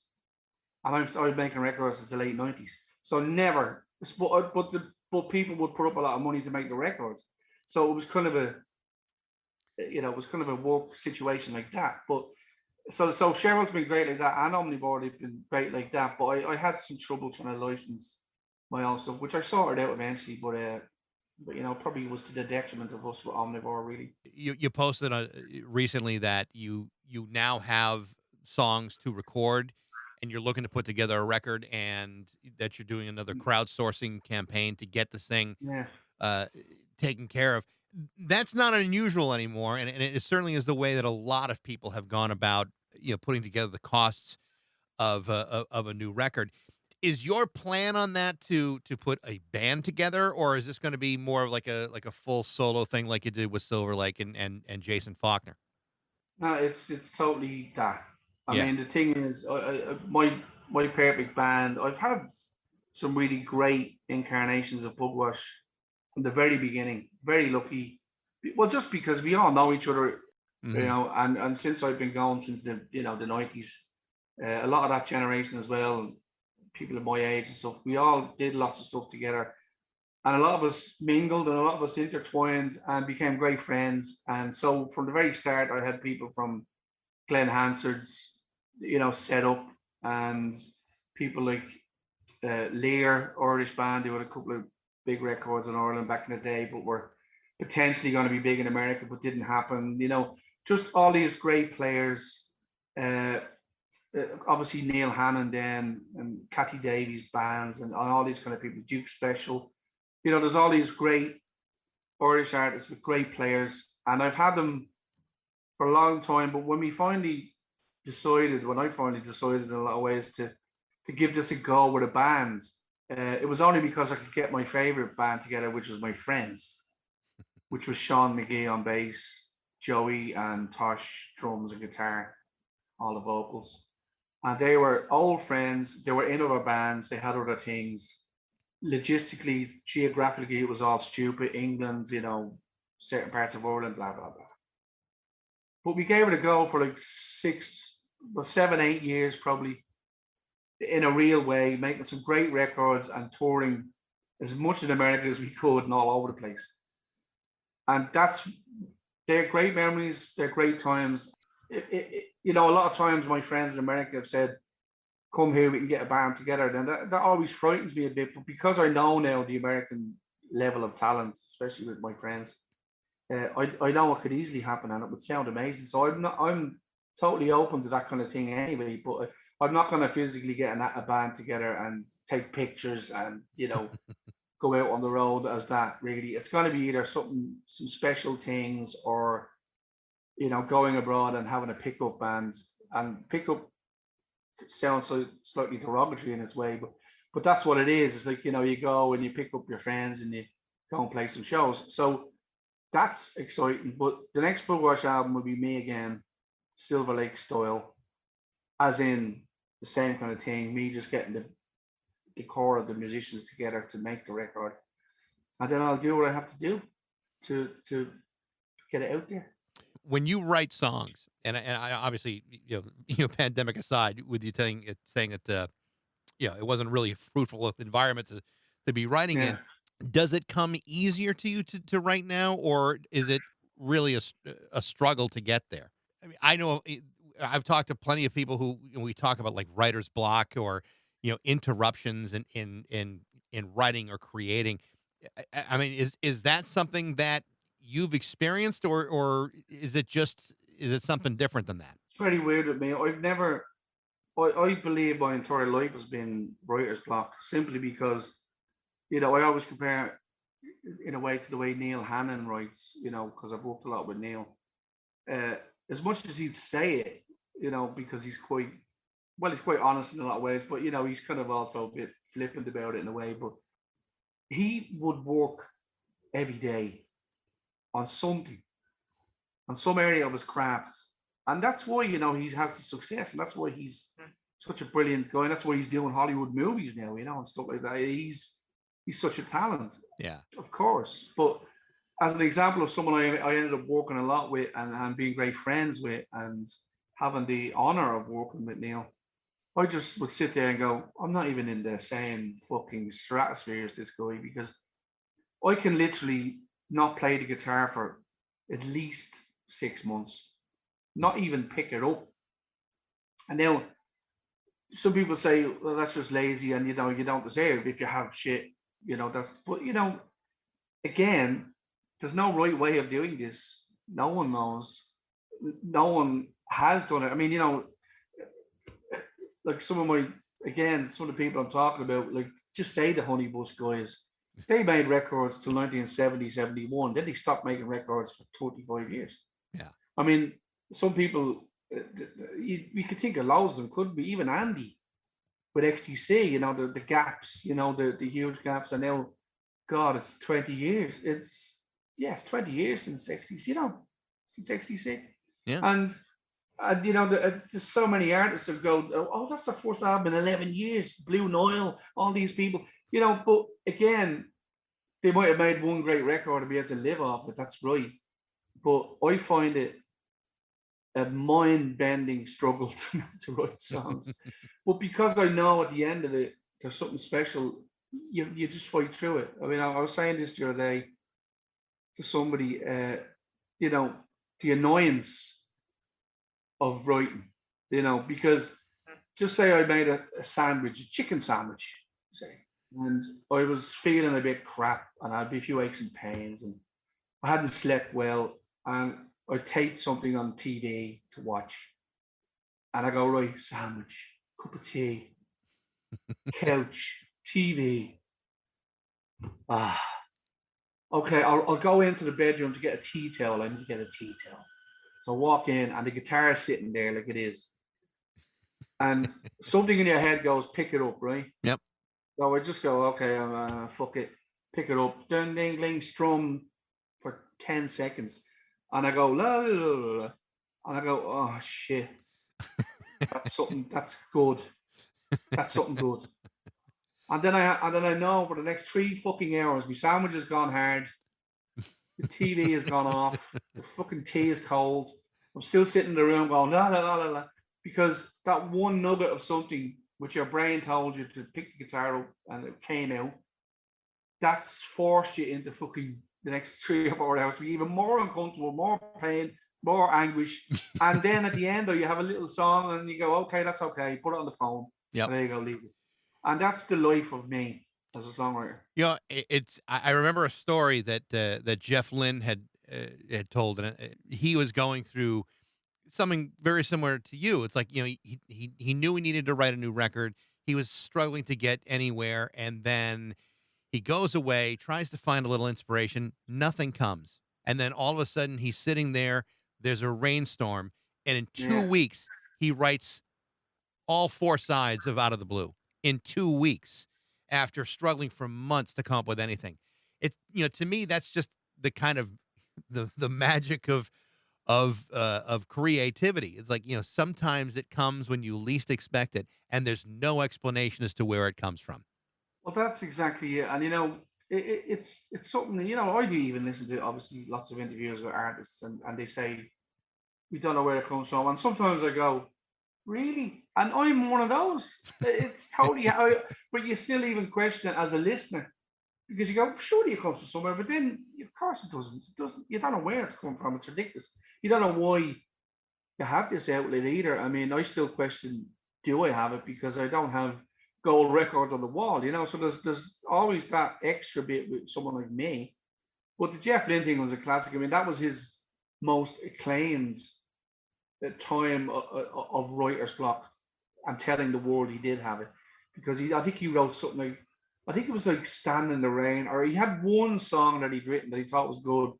and I was making records since the late 90s. So never, but people would put up a lot of money to make the records. So it was kind of a, it was kind of a work situation like that. But So Cheryl's been great like that, and Omnivore have been great like that. But I had some trouble trying to license my own stuff, which I sorted out eventually. But probably was to the detriment of us with Omnivore, really. You posted recently that you now have songs to record, and you're looking to put together a record, and that you're doing another crowdsourcing campaign to get this thing Yeah. taken care of. That's not unusual anymore, and it certainly is the way that a lot of people have gone about putting together the costs of a new record. Is your plan on that to put a band together, or is this going to be more of like a full solo thing like you did with Silver Lake and Jason Faulkner? No, it's totally that. I Yeah. mean, the thing is, my perfect band. I've had some really great incarnations of Pugwash from the very beginning. Very lucky. Well, just because we all know each other, Mhm. and since I've been going since the '90s, a lot of that generation as well, people of my age and stuff, we all did lots of stuff together. And a lot of us mingled and a lot of us intertwined and became great friends. And so from the very start, I had people from Glenn Hansard's, set up, and people like Lear, Irish band, who had a couple of big records in Ireland back in the day, but were potentially going to be big in America, but didn't happen. Just all these great players. Uh, Obviously Neil Hannon then, and Cathy Davies bands, and all these kind of people. Duke Special. There's all these great Irish artists with great players, and I've had them for a long time. But when I finally decided in a lot of ways to give this a go with a band, it was only because I could get my favorite band together, which was my friends, which was Sean McGee on bass, Joey and Tosh drums and guitar, all the vocals. And they were old friends. They were in other bands. They had other things. Logistically, geographically, it was all stupid. England, certain parts of Ireland, blah, blah, blah. But we gave it a go for like 7, 8 years, probably, in a real way, making some great records and touring as much in America as we could and all over the place. And they're great memories. They're great times. A lot of times my friends in America have said, come here, we can get a band together. And that always frightens me a bit. But because I know now the American level of talent, especially with my friends, I know it could easily happen and it would sound amazing. So I'm totally open to that kind of thing anyway. But I'm not going to physically get a band together and take pictures and, go out on the road as that, really. It's going to be either some special things, or going abroad and having a pickup band. And pickup sounds so slightly derogatory in its way, but that's what it is. It's like, you go and you pick up your friends and you go and play some shows. So that's exciting. But the next Pugwash album will be me again, Silver Lake style, as in the same kind of thing, me just getting the core of the musicians together to make the record. And then I'll do what I have to do to get it out there. When you write songs, and I obviously, pandemic aside, with you saying that, it wasn't really a fruitful environment to be writing in. Does it come easier to you to write now, or is it really a struggle to get there? I mean, I know I've talked to plenty of people who we talk about like writer's block or interruptions in writing or creating. I mean, is that something that you've experienced, or is it something different than that? It's very weird with me. I believe my entire life has been writer's block, simply because, I always compare in a way to the way Neil Hannon writes, because I've worked a lot with Neil. As much as he'd say it, because he's quite honest in a lot of ways, but, he's kind of also a bit flippant about it in a way. But he would work every day on something, on some area of his craft. And that's why, he has the success. And that's why he's such a brilliant guy. And that's why he's doing Hollywood movies now, and stuff like that. He's such a talent. Yeah. Of course. But as an example of someone I ended up working a lot with and being great friends with and having the honor of working with Neil, I just would sit there and go, I'm not even in the same fucking stratosphere as this guy, because I can literally not play the guitar for at least 6 months, not even pick it up. And now some people say, well, that's just lazy, and you don't deserve if you have shit. But again, there's no right way of doing this. No one knows. No one has done it. I mean, like some of the people I'm talking about, like just say the Honey Bush guys, they made records till 1970, 71. Then they stopped making records for 25 years. Yeah. I mean, some people, we could think of loads of them, couldn't we? Even Andy with XTC, the gaps, the huge gaps. And now, God, it's 20 years. It's 20 years since XTC, since XTC. Yeah. And there's so many artists that go, oh, that's the first album in 11 years. Blue Nile, all these people, but again, they might have made one great record and be able to live off it. That's right. But I find it a mind-bending struggle to write songs. But because I know at the end of it, there's something special, you just fight through it. I mean, I was saying this the other day to somebody, the annoyance of writing, because just say I made a sandwich, a chicken sandwich, say, and I was feeling a bit crap and I had a few aches and pains and I hadn't slept well, and I taped something on TV to watch, and I go, right, sandwich, cup of tea, couch, TV. Okay, I'll go into the bedroom to get a tea towel. I need to get a tea towel. So I walk in and the guitar is sitting there like it is. And something in your head goes, pick it up, right? Yep. So I just go, okay, fuck it. Pick it up. Ding, ding, ding, strum for 10 seconds. And I go, la, la, la, la, la. And I go, oh, shit. That's good. That's something good. And then I know for the next 3 fucking hours, my sandwich has gone hard. The TV has gone off. The fucking tea is cold. I'm still sitting in the room going, la, la, la, la, la. Because that one nugget of something which your brain told you to pick the guitar up and it came out, that's forced you into fucking the next 3 or 4 hours to be even more uncomfortable, more pain, more anguish. And then at the end, you have a little song and you go, okay, that's okay. Put it on the phone. Yeah. There you go, leave it. And that's the life of me as a songwriter. I remember a story that Jeff Lynne had told, and he was going through something very similar to you. It's like, he knew he needed to write a new record. He was struggling to get anywhere, and then he goes away, tries to find a little inspiration. Nothing comes, and then all of a sudden he's sitting there. There's a rainstorm, and in 2 weeks he writes all 4 sides of Out of the Blue. In 2 weeks, after struggling for months to come up with anything. It's, to me, that's just the kind of the magic of creativity. It's like, sometimes it comes when you least expect it, and there's no explanation as to where it comes from. Well, that's exactly it. And it's something, I do even listen to obviously lots of interviews with artists, and they say we don't know where it comes from. And sometimes I go, really? And I'm one of those. It's totally how, but you still even question it as a listener, because you go, surely it comes from somewhere, but then of course it doesn't. It doesn't. You don't know where it's come from. It's ridiculous. You don't know why you have this outlet either. I mean, I still question, do I have it? Because I don't have gold records on the wall, So there's always that extra bit with someone like me. But the Jeff Lynne thing was a classic. I mean, that was his most acclaimed time of writer's block, and telling the world he did have it, because I think he wrote something like, I think it was like Stand in the Rain, or he had one song that he'd written that he thought was good,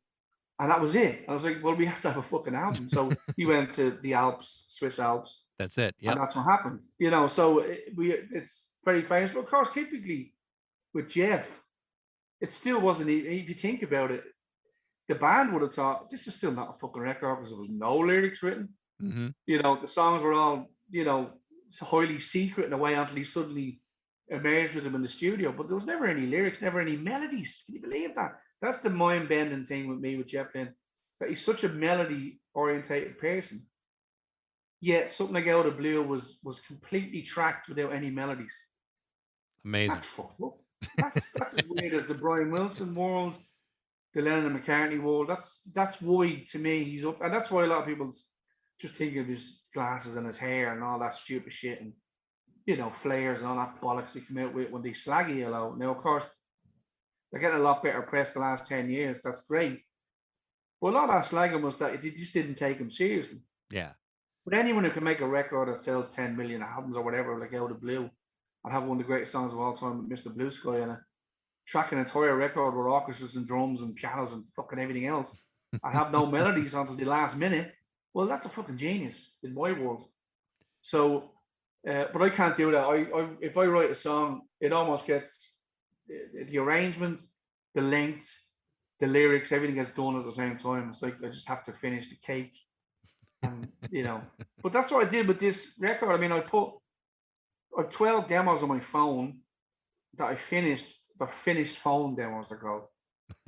and that was it. I was like, well, we have to have a fucking album. So he went to the Alps, Swiss Alps. That's it. Yeah, and that's what happened. So it's very famous. But of course, typically with Jeff, it still wasn't. If you think about it, the band would have thought this is still not a fucking record because there was no lyrics written. Mm-hmm. The songs were all, highly secret in a way until he suddenly emerged with them in the studio. But there was never any lyrics, never any melodies. Can you believe that? That's the mind-bending thing with me with Jeff Lynne, that he's such a melody-orientated person. Yet something like Out of Blue was completely tracked without any melodies. Amazing. That's fucked up. That's as weird as the Brian Wilson world, the Lennon and McCartney world. That's why, to me, he's up, and that's why a lot of people just think of his glasses and his hair and all that stupid shit and, you know, flares and all that bollocks they come out with when they slag you out. Now, of course, they're getting a lot better press the last 10 years. That's great. But a lot of that slagging was that they just didn't take him seriously. Yeah. But anyone who can make a record that sells 10 million albums or whatever, like out of the blue, and have one of the greatest songs of all time, Mr. Blue Sky, and track an entire record with orchestras and drums and pianos and fucking everything else, and have no melodies until the last minute, well, that's a fucking genius in my world. So, but I can't do that. If I write a song, it almost gets the arrangement, the length, the lyrics, everything gets done at the same time. It's like I just have to finish the cake, and you know. But that's what I did with this record. I mean, I've 12 demos on my phone that I finished. They're finished phone demos, they're called.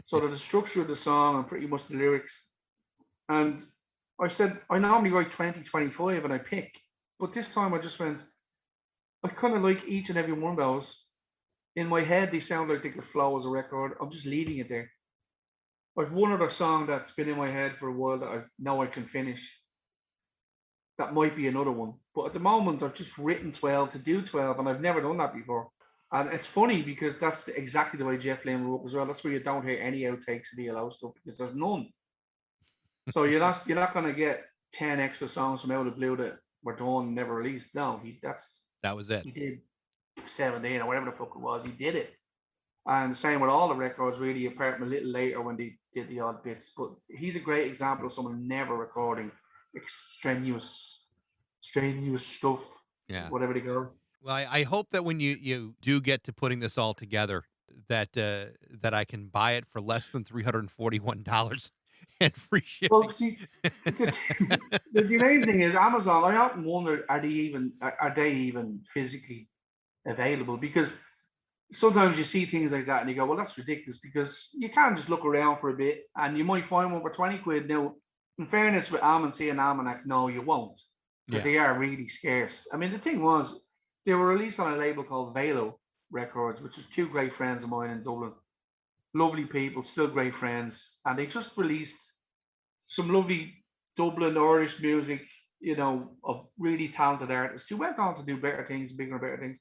So they're the structure of the song and pretty much the lyrics. And I said, I normally write 20, 25 and I pick. But this time I just went, I kind of like each and every one of those. In my head, they sound like they could flow as a record. I'm just leaving it there. I've one other song that's been in my head for a while that I know I can finish. That might be another one. But at the moment, I've just written 12 to do 12, and I've never done that before. And it's funny because that's exactly the way Jeff Lynne wrote as well. That's where you don't hear any outtakes of the ELO stuff because there's none. So you're not going to get 10 extra songs from out of the blue that were done, never released. No, that was it. He did 17 or whatever the fuck it was. He did it. And same with all the records, really, apart from a little later when they did the odd bits. But he's a great example of someone never recording strenuous stuff. Yeah. Whatever they go. Well, I hope that when you do get to putting this all together, that I can buy it for less than $341 and free shipping. Well, see, the amazing thing is Amazon. I often wonder, are they even physically available? Because sometimes you see things like that and you go, well, that's ridiculous, because you can't just look around for a bit and you might find one for 20 quid. Now, in fairness with Almanac and Almanac, no, you won't, because they are really scarce. I mean, the thing was, they were released on a label called Velo Records, which is two great friends of mine in Dublin. Lovely people, still great friends. And they just released some lovely Dublin Irish music, you know, of really talented artists who went on to do better things, bigger and better things.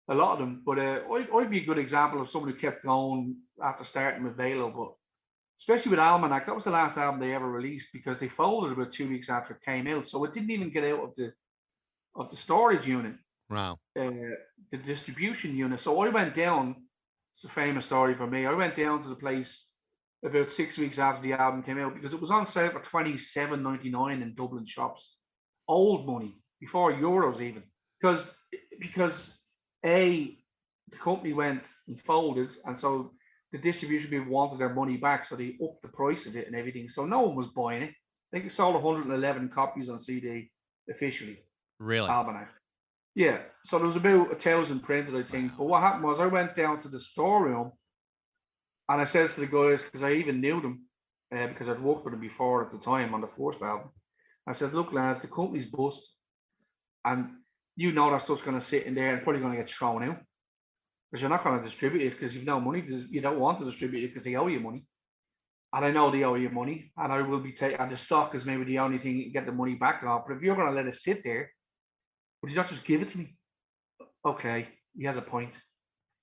A lot of them. But I'd be a good example of someone who kept going after starting with Velo. But especially with Almanac, that was the last album they ever released because they folded about 2 weeks after it came out. So it didn't even get out of the storage unit. Wow. The distribution unit. So I went down, it's a famous story for me. I went down to the place about 6 weeks after the album came out because it was on sale for $27.99 in Dublin shops. Old money, before euros even. Because the company went and folded, and so the distribution people wanted their money back, so they upped the price of it and everything. So no one was buying it. I think it sold 111 copies on CD officially. Really? Almanac. Yeah, so there was about 1,000 printed, I think. But what happened was I went down to the storeroom and I said to the guys, because I even knew them, because I'd worked with them before at the time on the first album. I said, look, lads, the company's bust. And you know that stuff's going to sit in there and probably going to get thrown out. Because you're not going to distribute it because you've no money. You don't want to distribute it because they owe you money. And I know they owe you money. And I will be taking, and the stock is maybe the only thing you can get the money back on. But if you're going to let it sit there, would you not just give it to me? Okay, he has a point.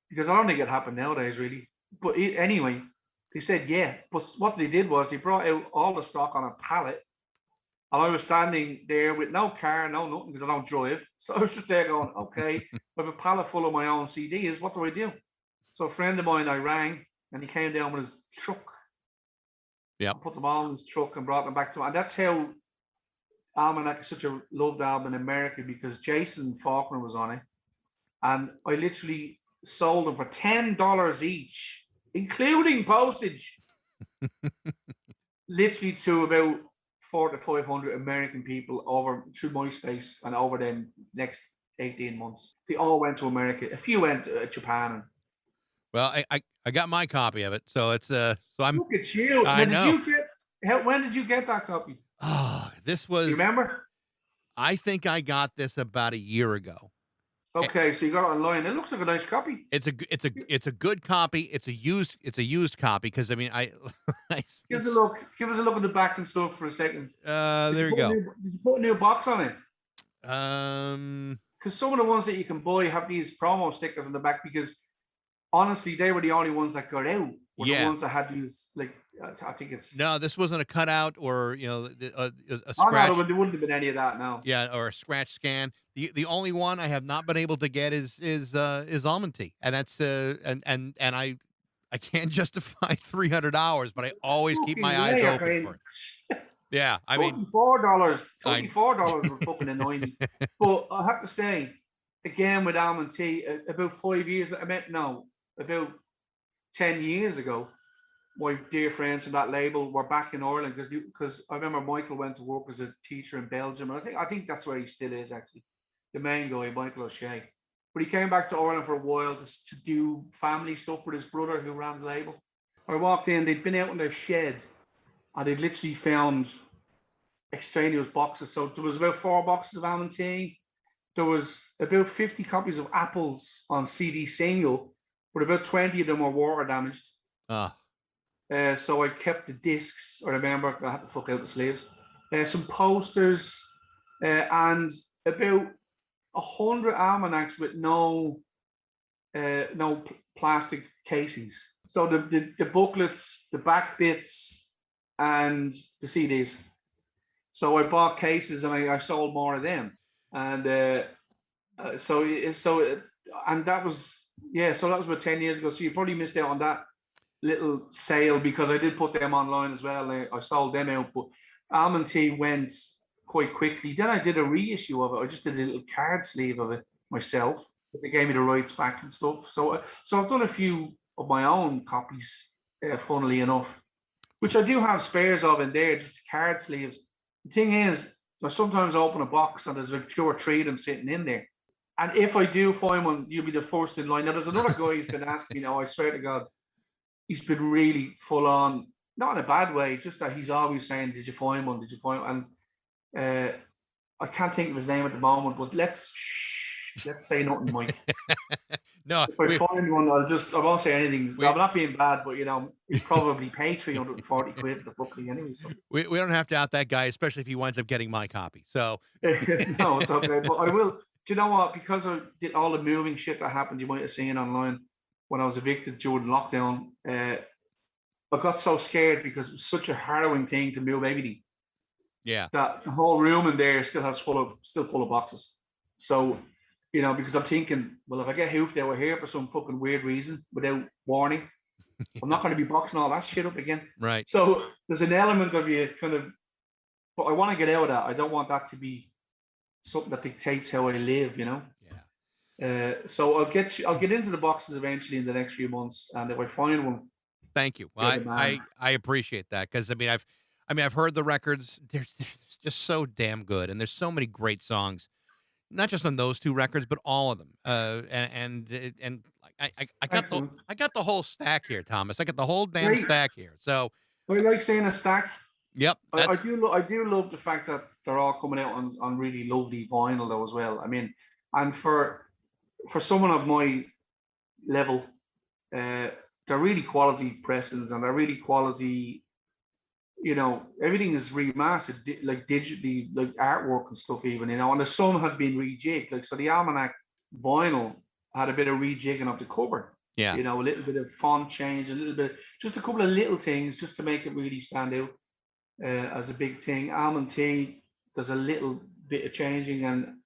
Because I don't think it happened nowadays, really. But anyway, they said, yeah. But what they did was they brought out all the stock on a pallet. And I was standing there with no car, no nothing, because I don't drive. So I was just there going, okay, I have a pallet full of my own CDs. What do I do? So a friend of mine, I rang, and he came down with his truck. Yeah. Put them all in his truck and brought them back to him. And that's how Almanac is such a loved album in America, because Jason Faulkner was on it. And I literally sold them for $10 each, including postage. Literally to about 400 to 500 American people over through MySpace, and over the next 18 months. They all went to America. A few went to Japan. Well, I got my copy of it, so it's so I'm. Look at you! I know. When did you get that copy? Oh, this was. Do you remember? I think I got this about a year ago. Okay, so you got it online. It looks like a nice copy. It's a good copy. It's a used copy because I mean Give us a look. Give us a look at the back and stuff for a second. There you go. Did you put a new box on it? Because some of the ones that you can buy have these promo stickers on the back. Because honestly, they were the only ones that got out. The ones that had these, like, I think it's no, this wasn't a cutout or a scratch. Oh no, there wouldn't have been any of that. No. Yeah, or a scratch scan. The only one I have not been able to get is Almond Tea, and that's and I can't justify $300, but I always keep my eyes open for it. Yeah, I mean $24 would fucking annoy me. But I have to say, again with Almond Tea, about 5 years, about 10 years ago, my dear friends from that label were back in Ireland because I remember Michael went to work as a teacher in Belgium, and I think that's where he still is actually, the main guy, Michael O'Shea. But he came back to Ireland for a while to do family stuff with his brother who ran the label. I walked in, they'd been out in their shed, and they'd literally found extraneous boxes. So there was about 4 boxes of Almond Tea. There was about 50 copies of Apples on CD single, but about 20 of them were water damaged. So I kept the discs. I remember I had to fuck out the sleeves. Some posters and about 100 almanacs with no plastic casings. So the booklets, the back bits, and the CDs. So I bought cases and I sold more of them. And so that was about 10 years ago. So you probably missed out on that little sale because I did put them online as well. I sold them out, but Almond Tea went quite quickly. Then I did a reissue of it. I just did a little card sleeve of it myself because they gave me the rights back and stuff. So I've done a few of my own copies, funnily enough, which I do have spares of in there, just the card sleeves. The thing is, I sometimes open a box and there's like 2 or 3 of them sitting in there. And if I do find one, you'll be the first in line. Now, there's another guy who's been asking me now, I swear to God, he's been really full on, not in a bad way, just that he's always saying, did you find one? Did you find one? And I can't think of his name at the moment, but let's say nothing, Mike. No, if I find one, I won't say anything. I'm not being bad, but he'd probably pay 340 quid for the booklet anyway. So. We don't have to out that guy, especially if he winds up getting my copy. So no, it's okay. But I will. Do you know what? Because I did all the moving shit that happened, you might have seen online when I was evicted during lockdown. I got so scared because it was such a harrowing thing to move everything. Yeah. That the whole room in there still full of boxes. So, because I'm thinking, well, if I get hoofed out here for some fucking weird reason without warning, I'm not going to be boxing all that shit up again. Right. So there's an element of you kind of, but I want to get out of that. I don't want that to be something that dictates how I live, Yeah. So I'll get into the boxes eventually in the next few months, and if I find one. Thank you. Well, I appreciate that because I've heard the records. They're just so damn good, and there's so many great songs, not just on those 2 records, but all of them. And I got the whole stack here, Thomas. I got the whole damn stack here. So I like saying a stack. Yep. I do love the fact that they're all coming out on really lovely vinyl though as well. I mean, and for someone of my level, they're really quality pressings and they're really quality. Everything is remastered, like digitally, like artwork and stuff even, and the some had been rejigged. Like, so the Almanac vinyl had a bit of rejigging of the cover. Yeah. A little bit of font change, just a couple of little things just to make it really stand out as a big thing. Almond Tea, there's a little bit of changing, and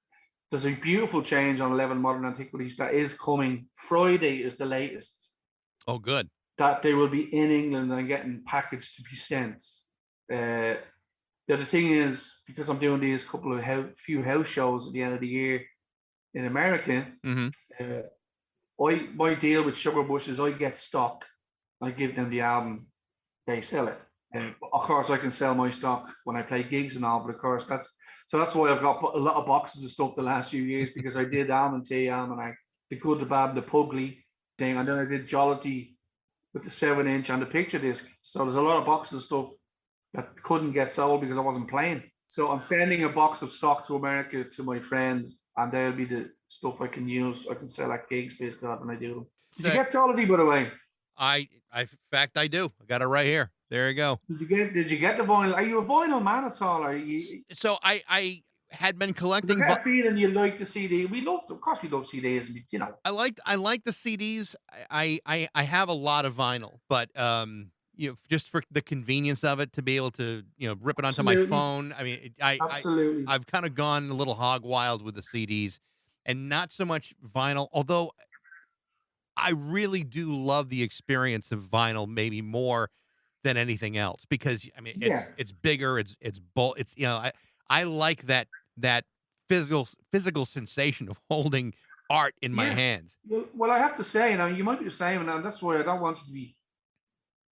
there's a beautiful change on 11 Modern Antiquities that is coming. Friday is the latest. Oh, good. That they will be in England and getting packaged to be sent. The other thing is, because I'm doing these few house shows at the end of the year in America, my deal with Sugarbush is I get stock, I give them the album, they sell it. Of course, I can sell my stock when I play gigs and all, but of course that's why I've got a lot of boxes of stuff the last few years, because I did Almond Tea, Almanac, the Good, the Bad, the Pugly thing, and then I did Jollity with the 7-inch and the picture disc. So there's a lot of boxes of stuff that couldn't get sold because I wasn't playing. So I'm sending a box of stock to America to my friends, and they'll be the stuff I can use. I can sell at gigs basically when I do them. Did you So, get Jollity, by the way? In fact, I do. I got it right here. There you go. Did you get the vinyl? Are you a vinyl man at all? Are you? So I had been collecting. I get a feeling you like the CD. Of course, we love CDs, and you know. I like the CDs. I have a lot of vinyl, but just for the convenience of it to be able to rip it onto my phone. I mean, Absolutely. I've kind of gone a little hog wild with the CDs, and not so much vinyl. Although I really do love the experience of vinyl, maybe more than anything else, because I mean it's bigger, it's bulk, it's I like that physical sensation of holding art in my hands. Well, I have to say, you might be the same, and that's why I don't want you to be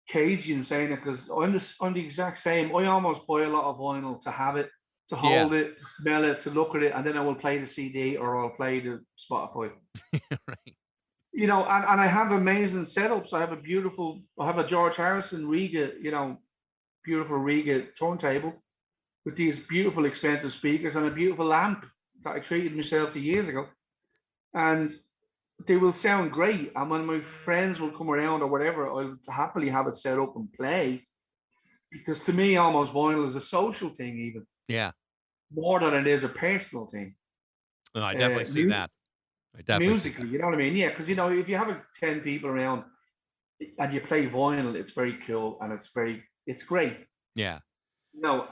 cagey in saying it, because I'm the exact same. I almost buy a lot of vinyl to have it, to hold it, to smell it, to look at it, and then I will play the CD or I'll play the Spotify. Right. And I have amazing setups. I have a George Harrison Riga, beautiful Riga turntable with these beautiful expensive speakers and a beautiful amp that I treated myself to years ago. And they will sound great. And when my friends will come around or whatever, I'll happily have it set up and play. Because to me, almost vinyl is a social thing, even. Yeah. More than it is a personal thing. No, I definitely see that. Musically, you know what I mean? Yeah, because if you have 10 people around and you play vinyl, it's very cool and it's great. Yeah. But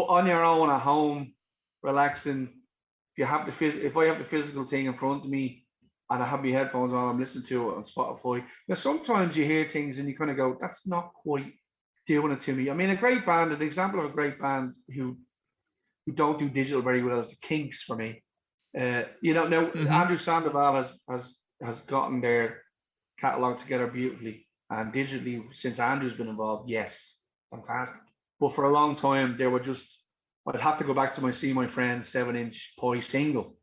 on your own at home, relaxing, if I have the physical thing in front of me and I have my headphones on, I'm listening to it on Spotify. Now sometimes you hear things and you kind of go, that's not quite doing it to me. I mean, an example of a great band who don't do digital very well is the Kinks for me. Now Andrew Sandoval has gotten their catalog together beautifully, and digitally since Andrew's been involved, yes, fantastic. But for a long time, they were just, I'd have to go back to See My Friends 7-inch Poi single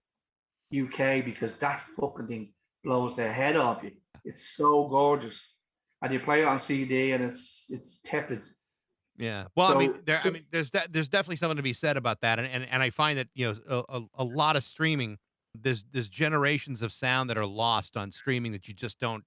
UK, because that fucking thing blows the head off you. It's so gorgeous, and you play it on CD, and it's tepid. Yeah. Well, there's definitely something to be said about that, and I find that a lot of streaming, there's generations of sound that are lost on streaming that you just don't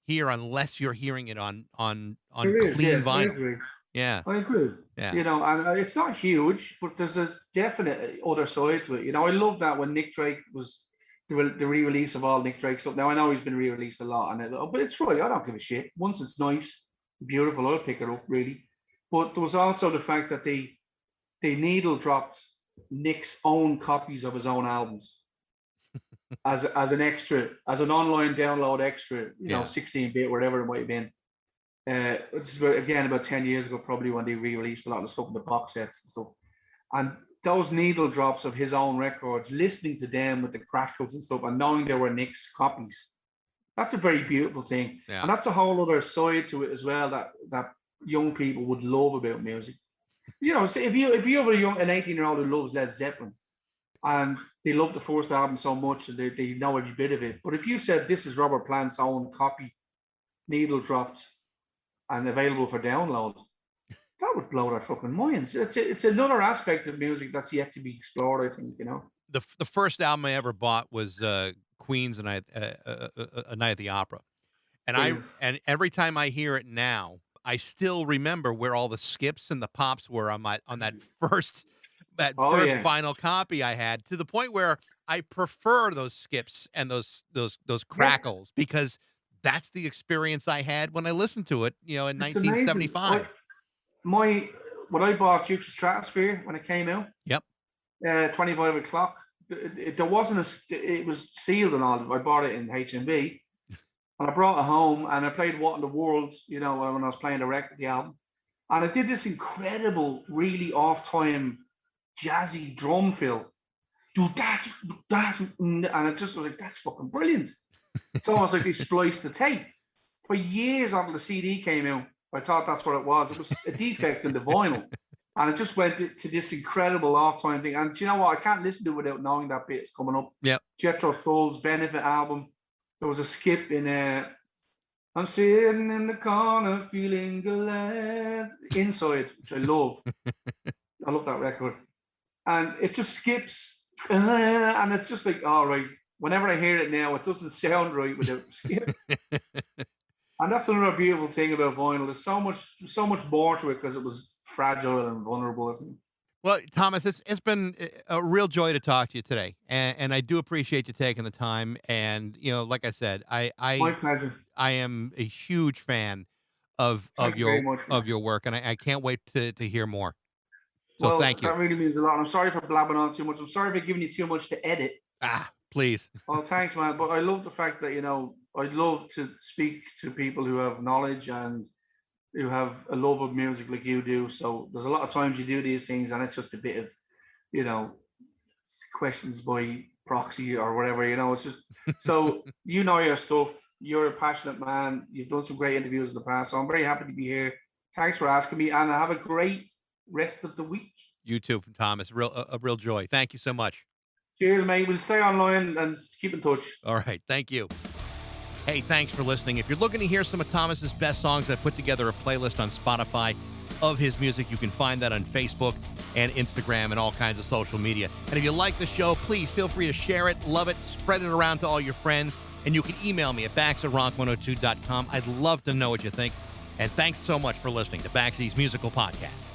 hear unless you're hearing it on clean vinyl. I agree. Yeah, I agree. Yeah. And it's not huge, but there's a definite other side to it. I love that when Nick Drake was the re-release of all Nick Drake stuff. Now I know he's been re-released a lot, but it's right. I don't give a shit. Once it's nice, beautiful, I'll pick it up really. But there was also the fact that they needle dropped Nick's own copies of his own albums as an extra, as an online download extra, 16-bit, whatever it might have been. This is about 10 years ago, probably, when they re-released a lot of stuff in the box sets and stuff. And those needle drops of his own records, listening to them with the crackles and stuff, and knowing they were Nick's copies, that's a very beautiful thing. Yeah. And that's a whole other side to it as well that young people would love about music. So if you have an 18-year-old who loves Led Zeppelin and they love the first album so much and they know every bit of it, but if you said this is Robert Plant's own copy, needle dropped and available for download, that would blow their fucking minds. It's another aspect of music that's yet to be explored, I think. The first album I ever bought was Queen's A Night at the Opera, and every time I hear it now, I still remember where all the skips and the pops were on that first vinyl copy I had, to the point where I prefer those skips and those crackles, because that's the experience I had when I listened to it, in 1975. When I bought Dukes of Stratosphere when it came out, 25 o'clock, there wasn't it was sealed and all. I bought it in HMV. And I brought it home and I played What in the World, when I was playing the album. And I did this incredible, really off-time, jazzy drum fill. Do that, and I just was like, that's fucking brilliant. It's almost like they spliced the tape. For years after the CD came out, I thought that's what it was. It was a defect in the vinyl. And it just went to this incredible off-time thing. And do you know what? I can't listen to it without knowing that bit's coming up. Yeah. Jethro Tull's Benefit album. There was a skip in I'm sitting in the corner feeling glad inside, which I love. I love that record. And it just skips And it's just like, all right. Whenever I hear it now, it doesn't sound right without the skip. And that's another beautiful thing about vinyl. There's so much more to it because it was fragile and vulnerable. Well, Thomas, it's been a real joy to talk to you today, and I do appreciate you taking the time. And like I said, My pleasure. I am a huge fan of your work, and I can't wait to hear more. So thank you. That really means a lot. I'm sorry for blabbing on too much. I'm sorry for giving you too much to edit. Please. Well, thanks, man. But I love the fact that I love to speak to people who have knowledge and who have a love of music like you do. So there's a lot of times you do these things and it's just a bit of, questions by proxy or whatever, it's just, so your stuff, you're a passionate man. You've done some great interviews in the past. So I'm very happy to be here. Thanks for asking me and have a great rest of the week. You too, Thomas. A real joy. Thank you so much. Cheers, mate. We'll stay online and keep in touch. All right. Thank you. Hey, thanks for listening. If you're looking to hear some of Thomas's best songs, I put together a playlist on Spotify of his music. You can find that on Facebook and Instagram and all kinds of social media. And if you like the show, please feel free to share it, love it, spread it around to all your friends. And you can email me at bax@rock102.com. I'd love to know what you think. And thanks so much for listening to Baxie's Musical Podcast.